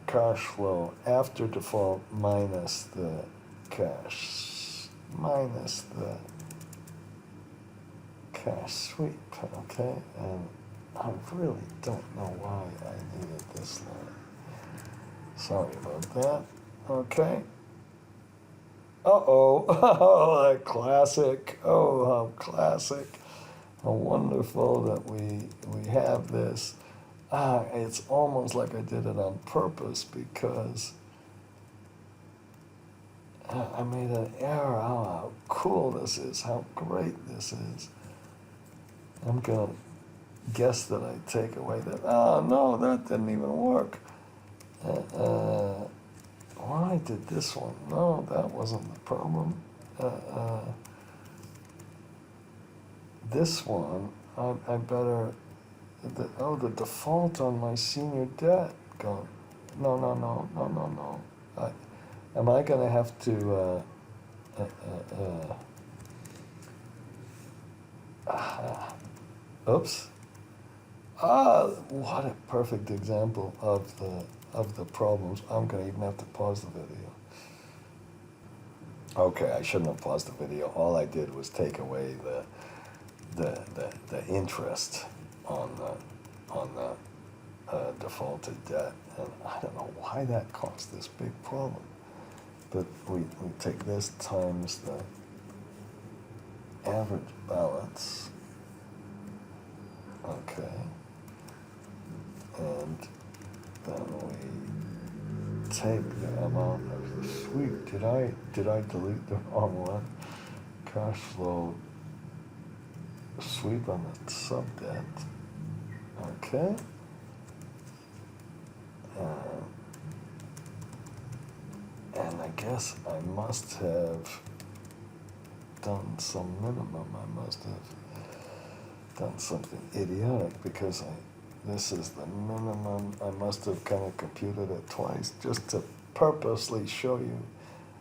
cash flow after default minus the cash, minus the cash sweep, okay? And I really don't know why I needed this line. Sorry about that. Okay. Uh-oh. Oh, that classic. Oh, how classic. How wonderful that we have this. It's almost like I did it on purpose, because I made an error. Oh, how cool this is. How great this is. I'm going to guess that I take away that. Oh, no, that didn't even work. Why did this one? No, that wasn't the problem. This one, I better, the default on my senior debt. Go. No. Am I going to have to, oops. What a perfect example of the problems. I'm going to even have to pause the video. Okay, I shouldn't have paused the video. All I did was take away the interest on the defaulted debt. And I don't know why that caused this big problem. But we take this times the average balance, okay, and then we take the amount of the sweep. Did I delete the wrong one? Cash flow sweep on the sub debt, okay. And I guess I must have done some minimum. I must have done something idiotic because this is the minimum. I must have kind of computed it twice just to purposely show you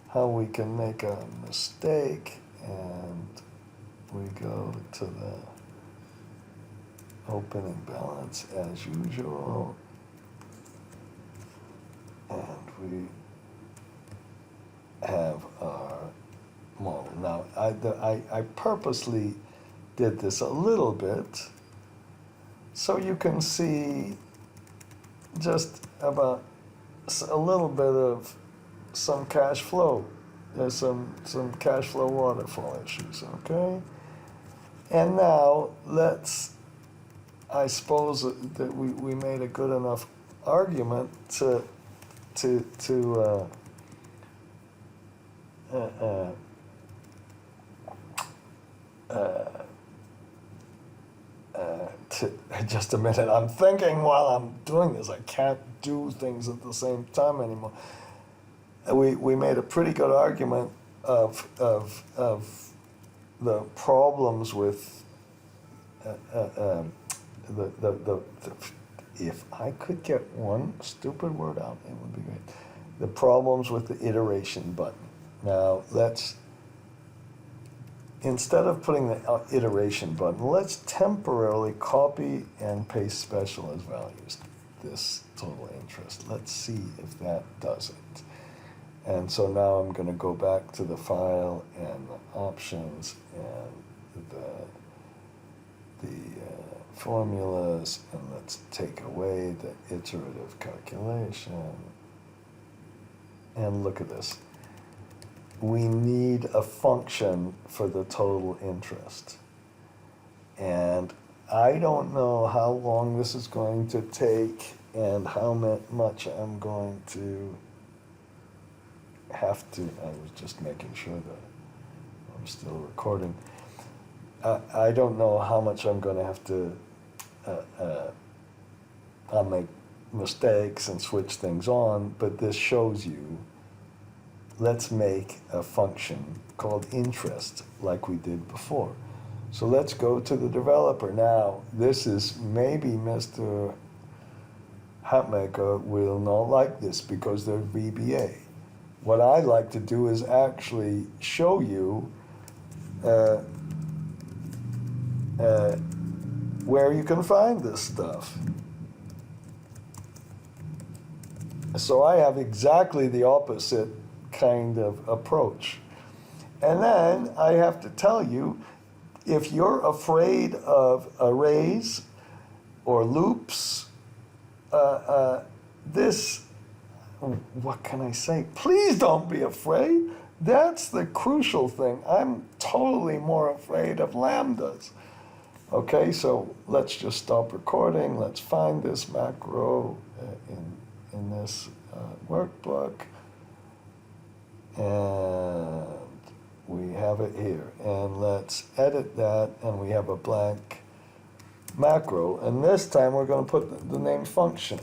how we can make a mistake. And we go to the opening balance as usual. And we have our model. Now, I purposely did this a little bit so you can see just about a little bit of some cash flow. There's some cash flow waterfall issues, okay? And now I suppose that we made a good enough argument to just a minute, I'm thinking while I'm doing this, I can't do things at the same time anymore. We made a pretty good argument of the problems with if I could get one stupid word out, it would be great. The problems with the iteration button. Now instead of putting the iteration button, let's temporarily copy and paste special as values this total interest. Let's see if that does it. And so now I'm going to go back to the file and the options and the formulas, and let's take away the iterative calculation. And look at this. We need a function for the total interest. And I don't know how long this is going to take and how much I'm going to have to. I was just making sure that I'm still recording. I don't know how much I'm going to have to. I'll make mistakes and switch things on, but this shows you. Let's make a function called interest like we did before. So let's go to the developer. Now, this is maybe Mr. Hatmaker will not like this because they're VBA. What I'd like to do is actually show you where you can find this stuff. So I have exactly the opposite kind of approach. And then I have to tell you, if you're afraid of arrays or loops, what can I say? Please don't be afraid. That's the crucial thing. I'm totally more afraid of lambdas. Okay, so let's just stop recording. Let's find this macro in this workbook. And we have it here. And let's edit that, and we have a blank macro. And this time we're going to put the name function,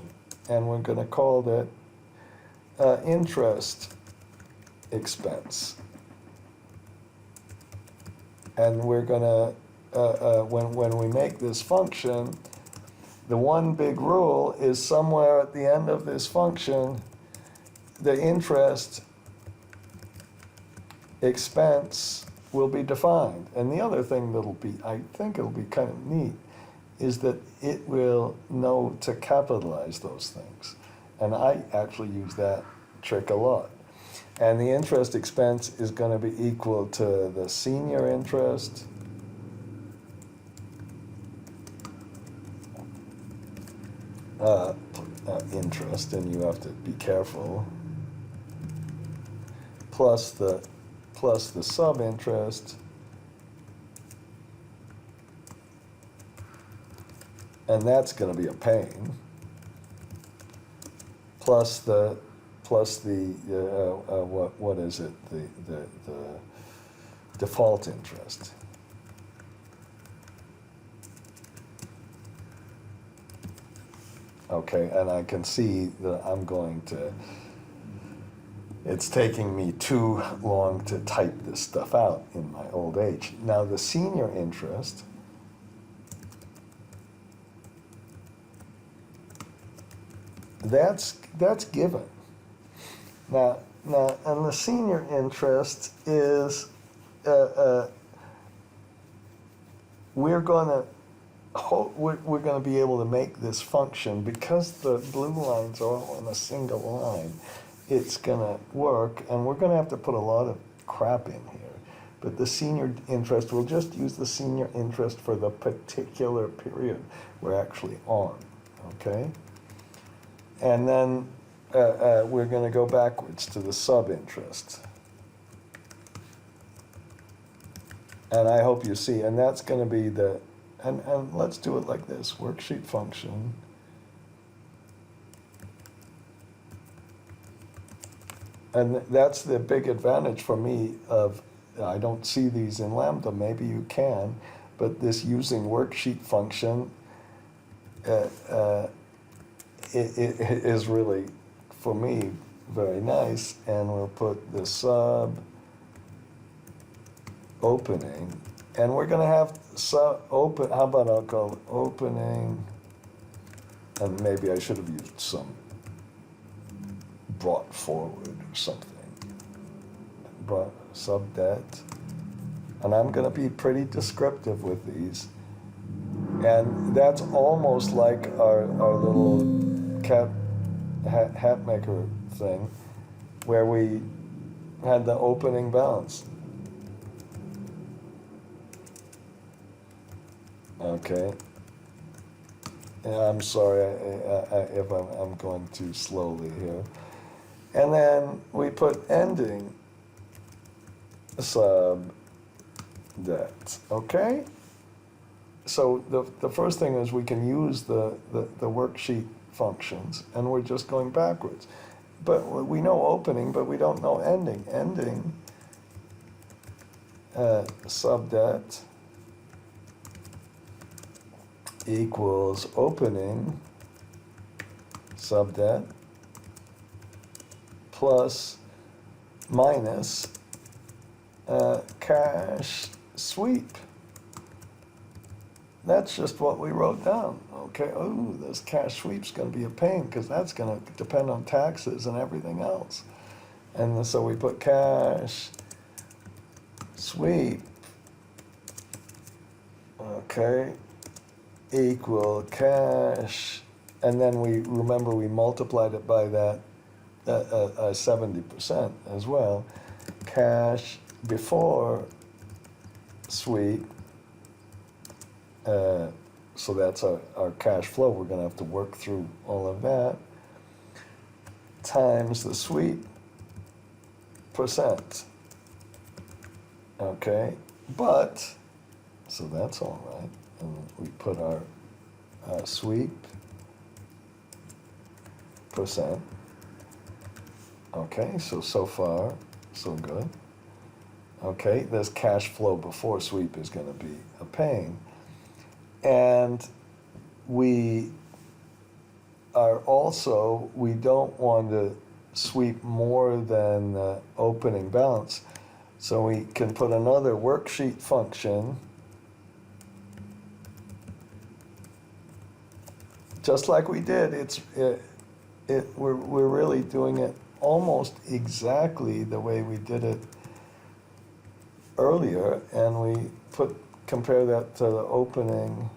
and we're going to call that interest expense. And we're going to, when we make this function, the one big rule is somewhere at the end of this function, the interest expense will be defined. And the other thing that'll be, I think it'll be kind of neat, is that it will know to capitalize those things. And I actually use that trick a lot. And the interest expense is going to be equal to the senior interest interest, and you have to be careful, plus the sub-interest, and that's going to be a pain, plus the what is it, the default interest. Okay, and I can see that it's taking me too long to type this stuff out in my old age. Now the senior interest, that's given. Now, and the senior interest is, we're going to be able to make this function, because the blue lines are all on a single line. It's going to work, and we're going to have to put a lot of crap in here. But the senior interest, we'll just use the senior interest for the particular period we're actually on, okay? And then we're going to go backwards to the sub-interest. And I hope you see, and that's going to be and let's do it like this, worksheet function. And that's the big advantage for me of, I don't see these in Lambda, maybe you can, but this using worksheet function, it is really, for me, very nice. And we'll put the sub opening, and we're going to have sub open, how about I'll call it opening, and maybe I should have used some brought forward or something, brought sub debt, and I'm going to be pretty descriptive with these. And that's almost like our little hat maker thing, where we had the opening balance. Okay. And I'm sorry if I'm going too slowly here. And then we put ending sub debt. Okay? So the first thing is we can use the worksheet functions, and we're just going backwards. But we know opening, but we don't know ending. Ending sub debt equals opening sub debt plus minus cash sweep. That's just what we wrote down. Okay, oh, this cash sweep's going to be a pain, because that's going to depend on taxes and everything else. And so we put cash sweep, okay, equal cash, and then we multiplied it by that 70% as well. Cash before sweep, so that's our cash flow. We're going to have to work through all of that, times the sweep percent. Okay, but, so that's all right. And we put our sweep percent. Okay, so far, so good. Okay, this cash flow before sweep is going to be a pain. And we don't want to sweep more than the opening balance. So we can put another worksheet function, just like we did. We're really doing it almost exactly the way we did it earlier, and we compare that to the opening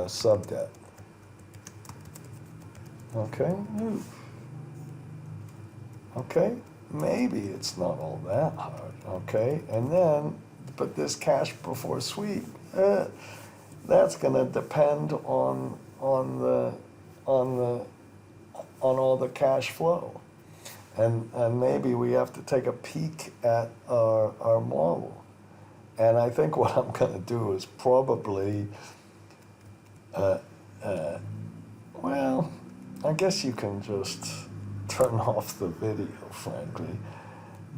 sub debt. Okay. Okay, maybe it's not all that hard. Okay, and then, but this cash before sweep That's going to depend on all the cash flow, and maybe we have to take a peek at our model. And I think what I'm going to do is probably, well, I guess you can just turn off the video, frankly.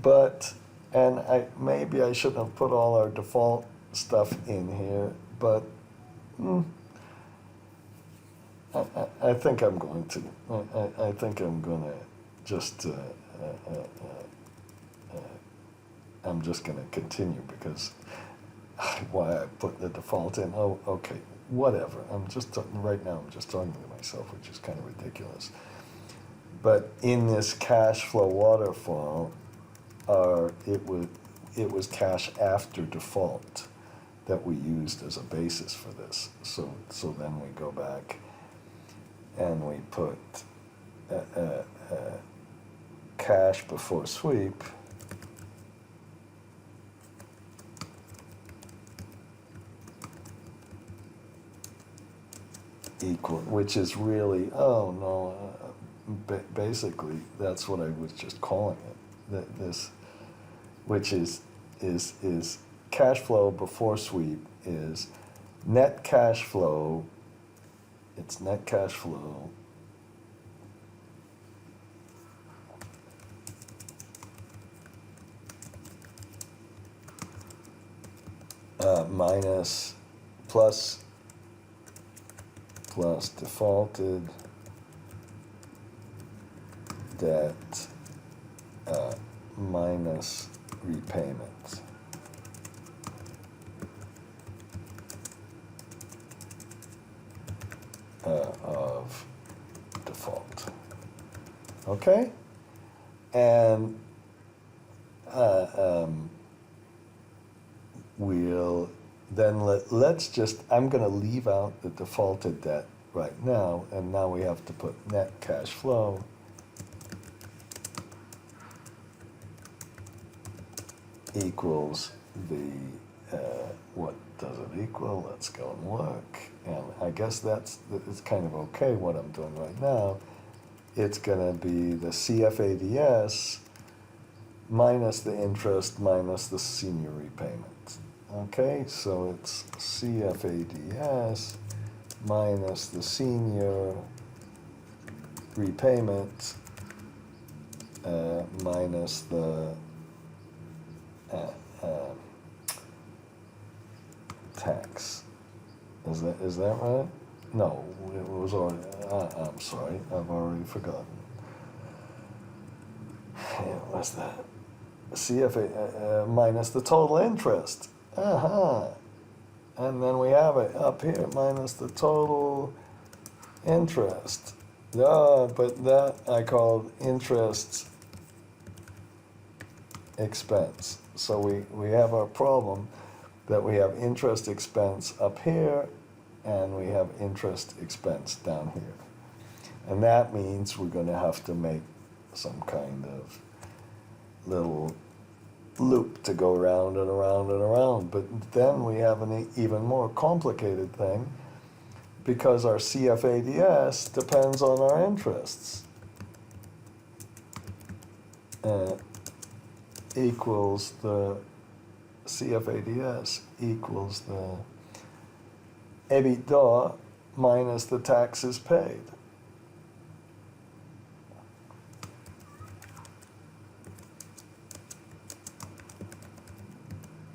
But, and maybe I shouldn't have put all our default stuff in here, but I think I'm going to. I think I'm going to just, I'm just going to continue because why I put the default in, oh, okay, whatever. Right now I'm just talking to myself, which is kind of ridiculous. But in this cash flow waterfall, it was cash after default that we used as a basis for this. So then we go back and we put cash before sweep equal, which is really, oh no, basically that's what I was just calling it. This, which is cash flow before sweep is net cash flow. It's net cash flow minus plus defaulted debt minus repayment. Of default. Okay? And we'll then let's just, I'm going to leave out the defaulted debt right now, and now we have to put net cash flow equals the, what does it equal? Let's go and look. And I guess it's kind of okay what I'm doing right now. It's going to be the CFADS minus the interest minus the senior repayment. Okay, so it's CFADS minus the senior repayment minus the tax. Is that right? No, it was already, I'm sorry, I've already forgotten. It was that CFA minus the total interest. And then we have it up here minus the total interest. But that I called interest expense. So we have our problem that we have interest expense up here and we have interest expense down here. And that means we're going to have to make some kind of little loop to go round and around and around. But then we have an even more complicated thing because our CFADS depends on our interests. Equals the CFADS equals the EBITDA minus the taxes paid.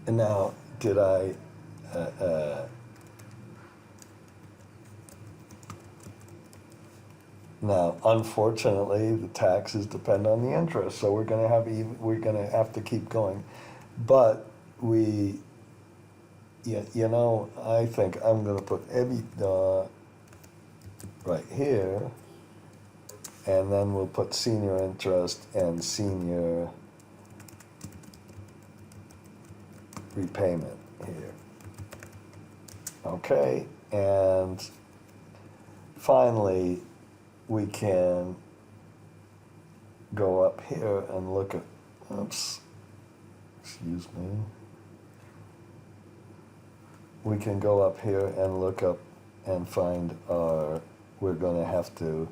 And now, did I, now, unfortunately, the taxes depend on the interest, so we're going to have to keep going. But you know, I think I'm going to put EBITDA right here, and then we'll put senior interest and senior repayment here. Okay, and finally, we can go up here and look at, oops, excuse me. we can go up here and look up and find our, we're going to have to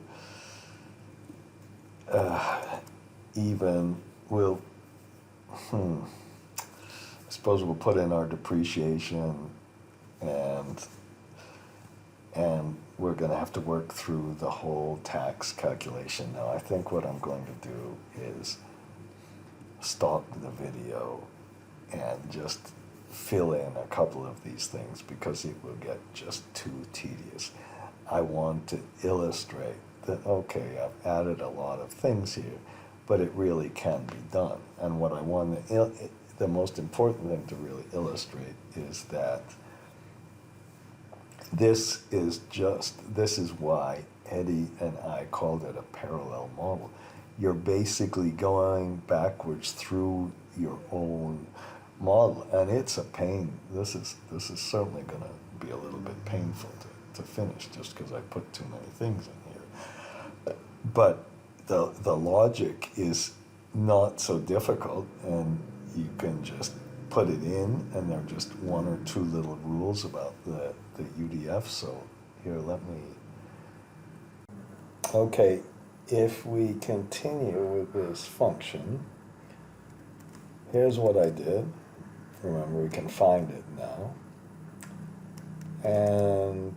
we'll, I suppose we'll put in our depreciation, and we're going to have to work through the whole tax calculation. Now, I think what I'm going to do is stop the video and just fill in a couple of these things because it will get just too tedious. I want to illustrate that, okay, I've added a lot of things here, but it really can be done. And what I want to, the most important thing to really illustrate is that this is why Eddie and I called it a parallel model. You're basically going backwards through your own model, and it's a pain. This is certainly going to be a little bit painful to finish, just because I put too many things in here. But the logic is not so difficult, and you can just put it in, and there are just one or two little rules about the UDF. So here, let me. Okay, if we continue with this function, here's what I did. Remember, we can find it now. And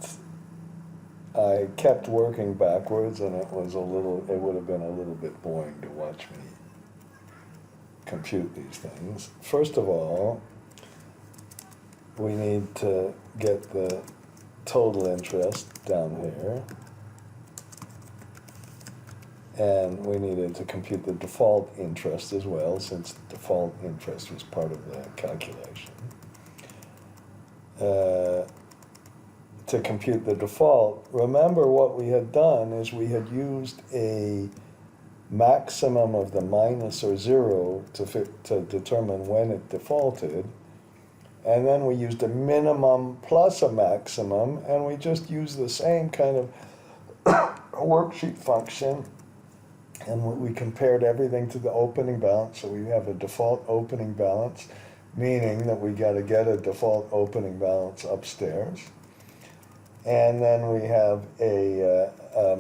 I kept working backwards, and it would have been a little bit boring to watch me compute these things. First of all, we need to get the total interest down here. And we needed to compute the default interest as well, since default interest was part of the calculation. To compute the default, remember what we had done is we had used a maximum of the minus or zero to determine when it defaulted, and then we used a minimum plus a maximum, and we just used the same kind of worksheet function, and we compared everything to the opening balance. So we have a default opening balance, meaning that we got to get a default opening balance upstairs. And then we have a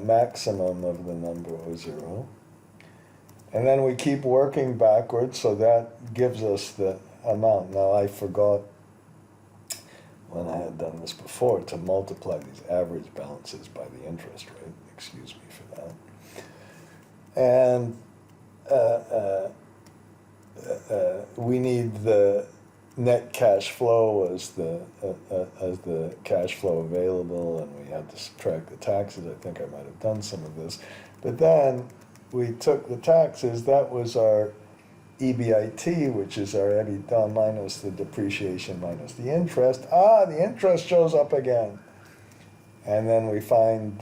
maximum of the number or zero. And then we keep working backwards, so that gives us the amount. Now, I forgot, when I had done this before, to multiply these average balances by the interest rate. Excuse me for that. And we need the net cash flow as the cash flow available, and we had to subtract the taxes. I think I might have done some of this. But then we took the taxes. That was our EBIT, which is our EBITDA minus the depreciation minus the interest. The interest shows up again. And then we find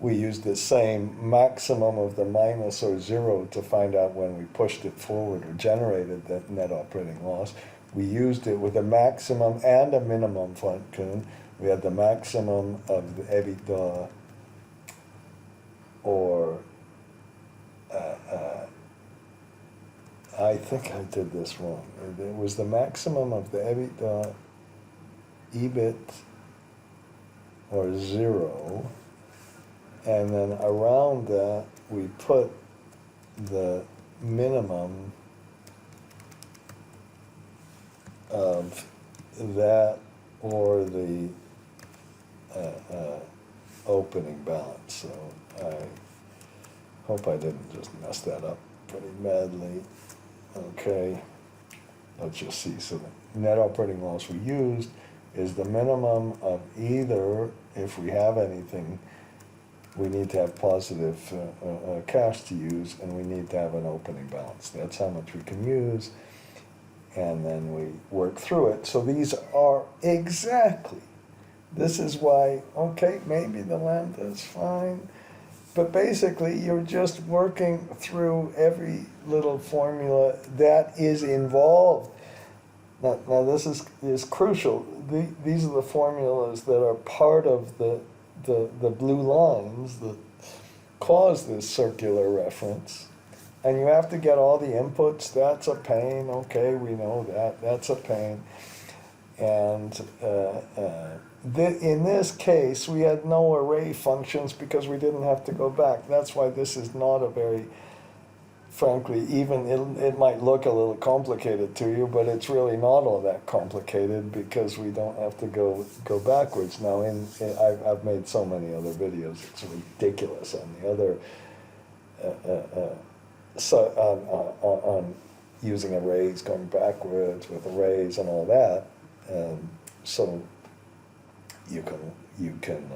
we use the same maximum of the minus or zero to find out when we pushed it forward or generated the net operating loss. We used it with a maximum and a minimum function. We had the maximum of the EBITDA, or I think I did this wrong. It was the maximum of the EBITDA, EBIT, or zero, and then around that we put the minimum of that or the opening balance. So I hope I didn't just mess that up pretty badly. Okay, let's just see. So the net operating loss we used is the minimum of either, if we have anything, we need to have positive cash to use, and we need to have an opening balance. That's how much we can use, and then we work through it. So these are exactly, this is why, okay, maybe the lambda is fine, but basically you're just working through every little formula that is involved. Now this is crucial. These are the formulas that are part of the blue lines that cause this circular reference. And you have to get all the inputs. That's a pain. Okay, we know that. That's a pain. And in this case, we had no array functions because we didn't have to go back. That's why this is not a very, frankly, even it might look a little complicated to you, but it's really not all that complicated because we don't have to go backwards. Now, I've made so many other videos, it's ridiculous on the other, on using arrays, going backwards with arrays and all that. So you can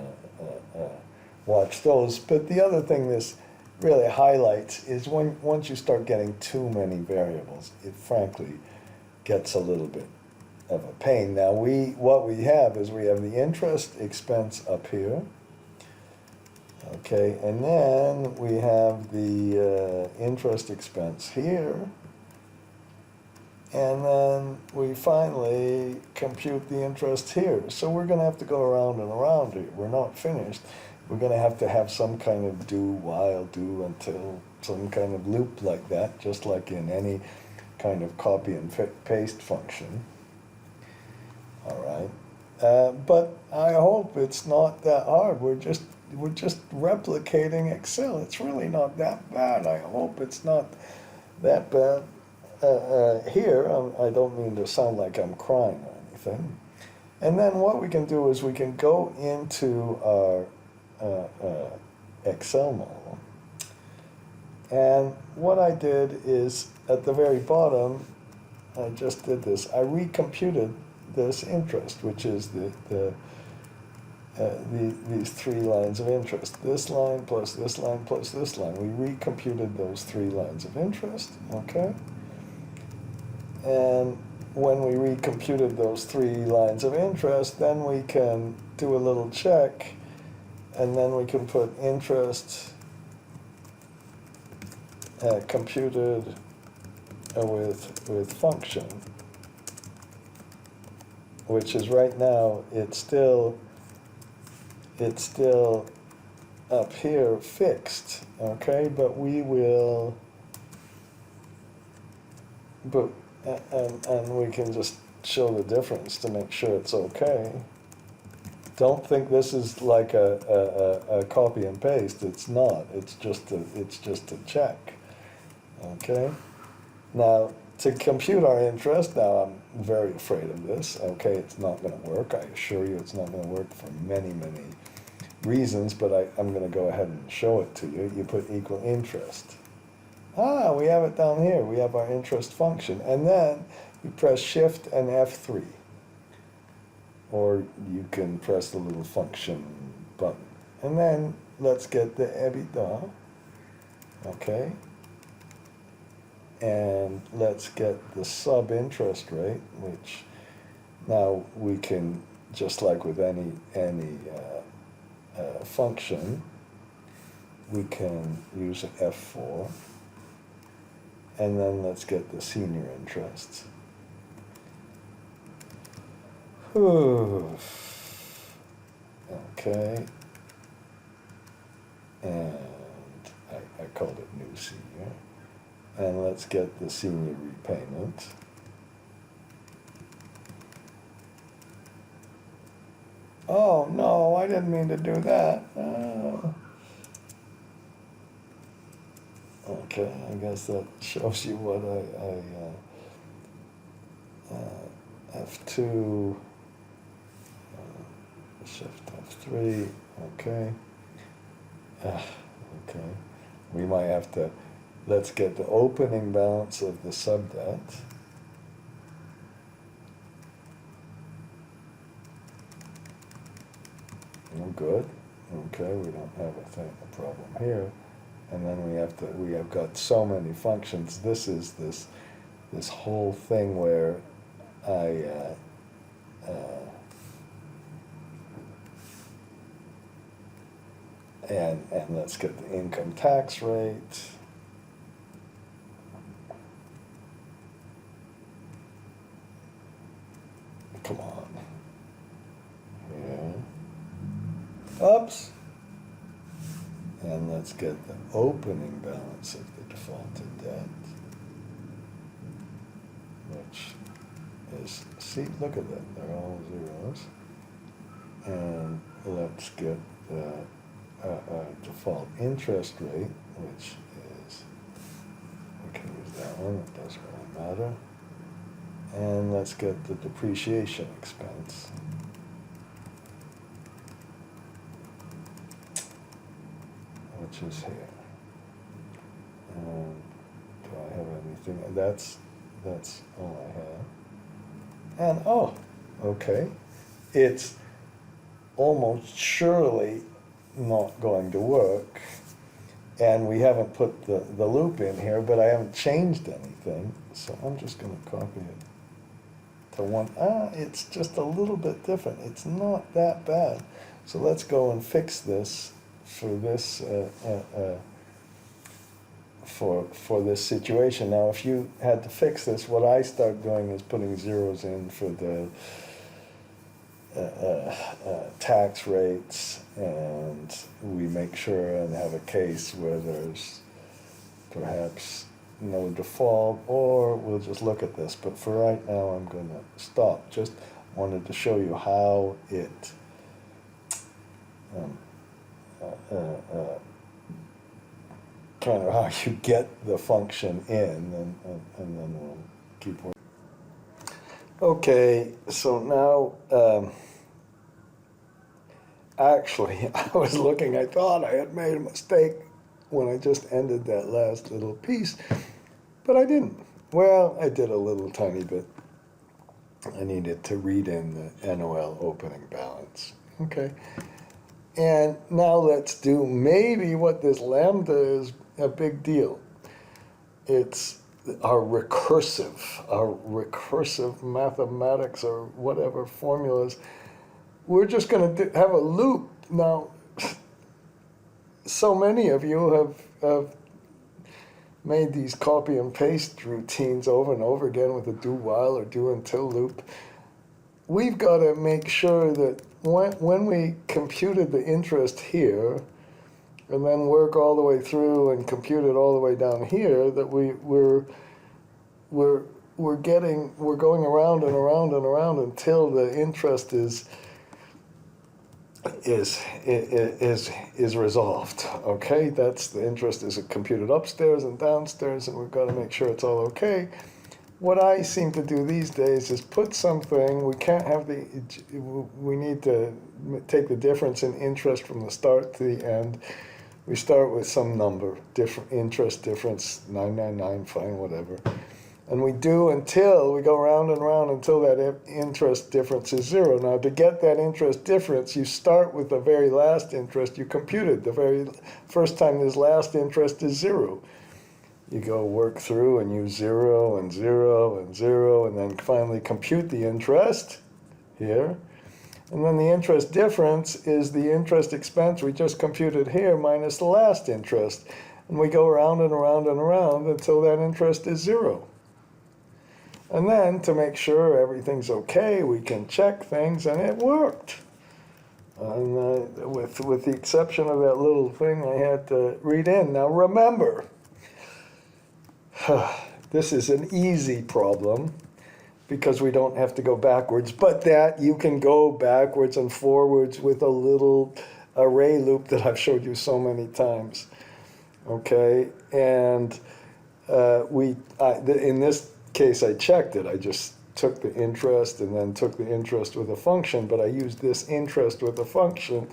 watch those. But the other thing this really highlights is once you start getting too many variables, it frankly gets a little bit of a pain. Now what we have is we have the interest expense up here. Okay, and then we have the interest expense here. And then we finally compute the interest here. So we're going to have to go around and around here. We're not finished. We're going to have some kind of do, while, do, until, some kind of loop like that, just like in any kind of copy and paste function. All right. But I hope it's not that hard. We're just replicating Excel. It's really not that bad. I hope it's not that bad. Here, I don't mean to sound like I'm crying or anything. And then what we can do is we can go into our Excel model. And what I did is, at the very bottom, I just did this. I recomputed this interest, which is these three lines of interest. This line plus this line plus this line. We recomputed those three lines of interest, okay? And when we recomputed those three lines of interest, then we can do a little check, and then we can put interest computed with function, which is right now, it's still up here fixed, okay? But we will, and we can just show the difference to make sure it's okay. Don't think this is like a copy and paste. It's not. It's just a check. Okay. Now to compute our interest, now I'm very afraid of this. Okay, it's not going to work. I assure you, it's not going to work for many reasons. But I'm going to go ahead and show it to you. You put equal interest. Ah, we have it down here. We have our interest function. And then you press Shift and F3. Or you can press the little function button. And then let's get the EBITDA. Okay. And let's get the sub-interest rate, which now we can, just like with any function, we can use F4. And then let's get the senior interest. Okay. And I called it new senior. And let's get the senior repayment. Oh, no, I didn't mean to do that. Okay, I guess that shows you what F2, Shift F3, okay. Okay, we might have to, let's get the opening balance of the subdebt. Oh, good. Okay, we don't have a problem here. And then we have got so many functions. This is this whole thing where and let's get the income tax rate. Come on. Yeah. Oops. And let's get the opening balance of the defaulted debt, which is See, look at that, they're all zeros. And let's get the default interest rate, which is, we can use that one, it doesn't really matter. And let's get the depreciation expense. Which is here. And do I have anything? That's all I have. And oh, okay. It's almost surely not going to work. And we haven't put the loop in here, but I haven't changed anything. So I'm just going to copy it to one. It's just a little bit different. It's not that bad. So let's go and fix this for this for this situation. Now, if you had to fix this, what I start doing is putting zeros in for the tax rates, and we make sure and have a case where there's perhaps no default, or we'll just look at this. But for right now, I'm going to stop. Just wanted to show you how it kind of how you get the function in, and then we'll keep working. Okay, so now, actually, I was looking, I thought I had made a mistake when I just ended that last little piece, but I didn't. Well, I did a little tiny bit. I needed to read in the NOL opening balance. Okay. And now let's do maybe what this lambda is a big deal. It's our recursive mathematics or whatever formulas. We're just going to have a loop. Now, so many of you have made these copy and paste routines over and over again with a do while or do until loop. We've got to make sure that when we computed the interest here, and then work all the way through and compute it all the way down here, that we're going around and around and around until the interest is resolved. Okay, that's the interest is computed upstairs and downstairs, and we've got to make sure it's all okay. What I seem to do these days is put something, we can't have we need to take the difference in interest from the start to the end. We start with some number, interest difference, 999, fine, whatever. And we do until, we go round and round until that interest difference is zero. Now, to get that interest difference, you start with the very last interest you computed. The very first time this last interest is zero. You go work through and use 0 and 0 and 0, and then finally compute the interest here. And then the interest difference is the interest expense we just computed here minus the last interest. And we go around and around and around until that interest is 0. And then to make sure everything's okay, we can check things, and it worked. And with the exception of that little thing I had to read in. Now remember, this is an easy problem because we don't have to go backwards, but that you can go backwards and forwards with a little array loop that I've showed you so many times. Okay, and in this case I checked it. I just took the interest and then took the interest with a function, but I used this interest with a function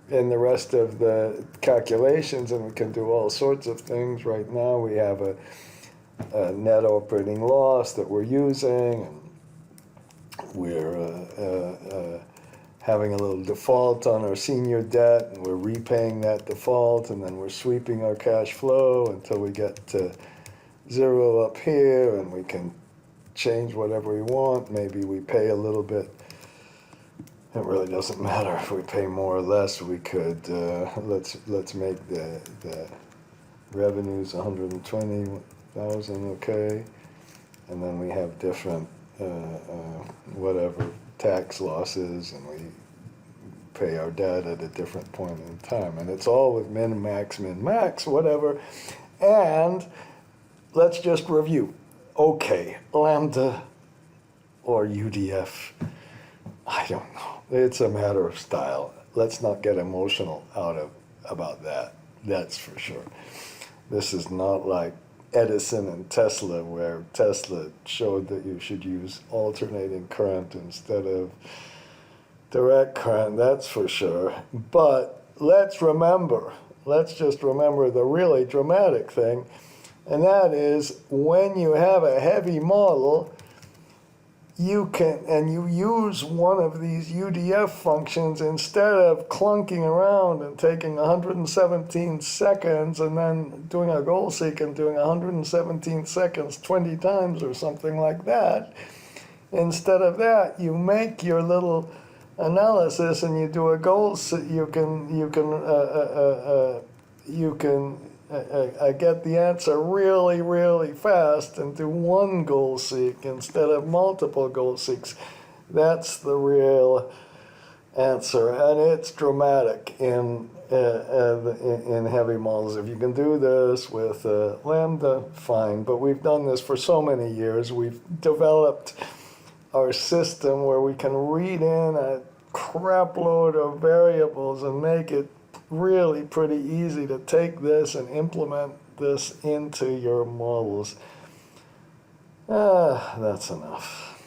in the rest of the calculations, and we can do all sorts of things. Right now we have a net operating loss that we're using, and we're having a little default on our senior debt, and we're repaying that default, and then we're sweeping our cash flow until we get to 0 up here, and we can change whatever we want. Maybe we pay a little bit. It really doesn't matter if we pay more or less. We could let's make the revenues 120,000, okay, and then we have different whatever tax losses, and we pay our debt at a different point in time, and it's all with min max, whatever. And let's just review. Okay, lambda or UDF. I don't know. It's a matter of style. Let's not get emotional about that. That's for sure. This is not like Edison and Tesla, where Tesla showed that you should use alternating current instead of direct current, that's for sure. But let's just remember the really dramatic thing, and that is when you have a heavy model, you use one of these UDF functions instead of clunking around and taking 117 seconds and then doing a goal seek and doing 117 seconds 20 times or something like that. Instead of that, you make your little analysis and you do a goal seek. You can get the answer really, really fast and do one goal seek instead of multiple goal seeks. That's the real answer, and it's dramatic in heavy models. If you can do this with Lambda, fine, but we've done this for so many years. We've developed our system where we can read in a crap load of variables and make it really pretty easy to take this and implement this into your models. That's enough.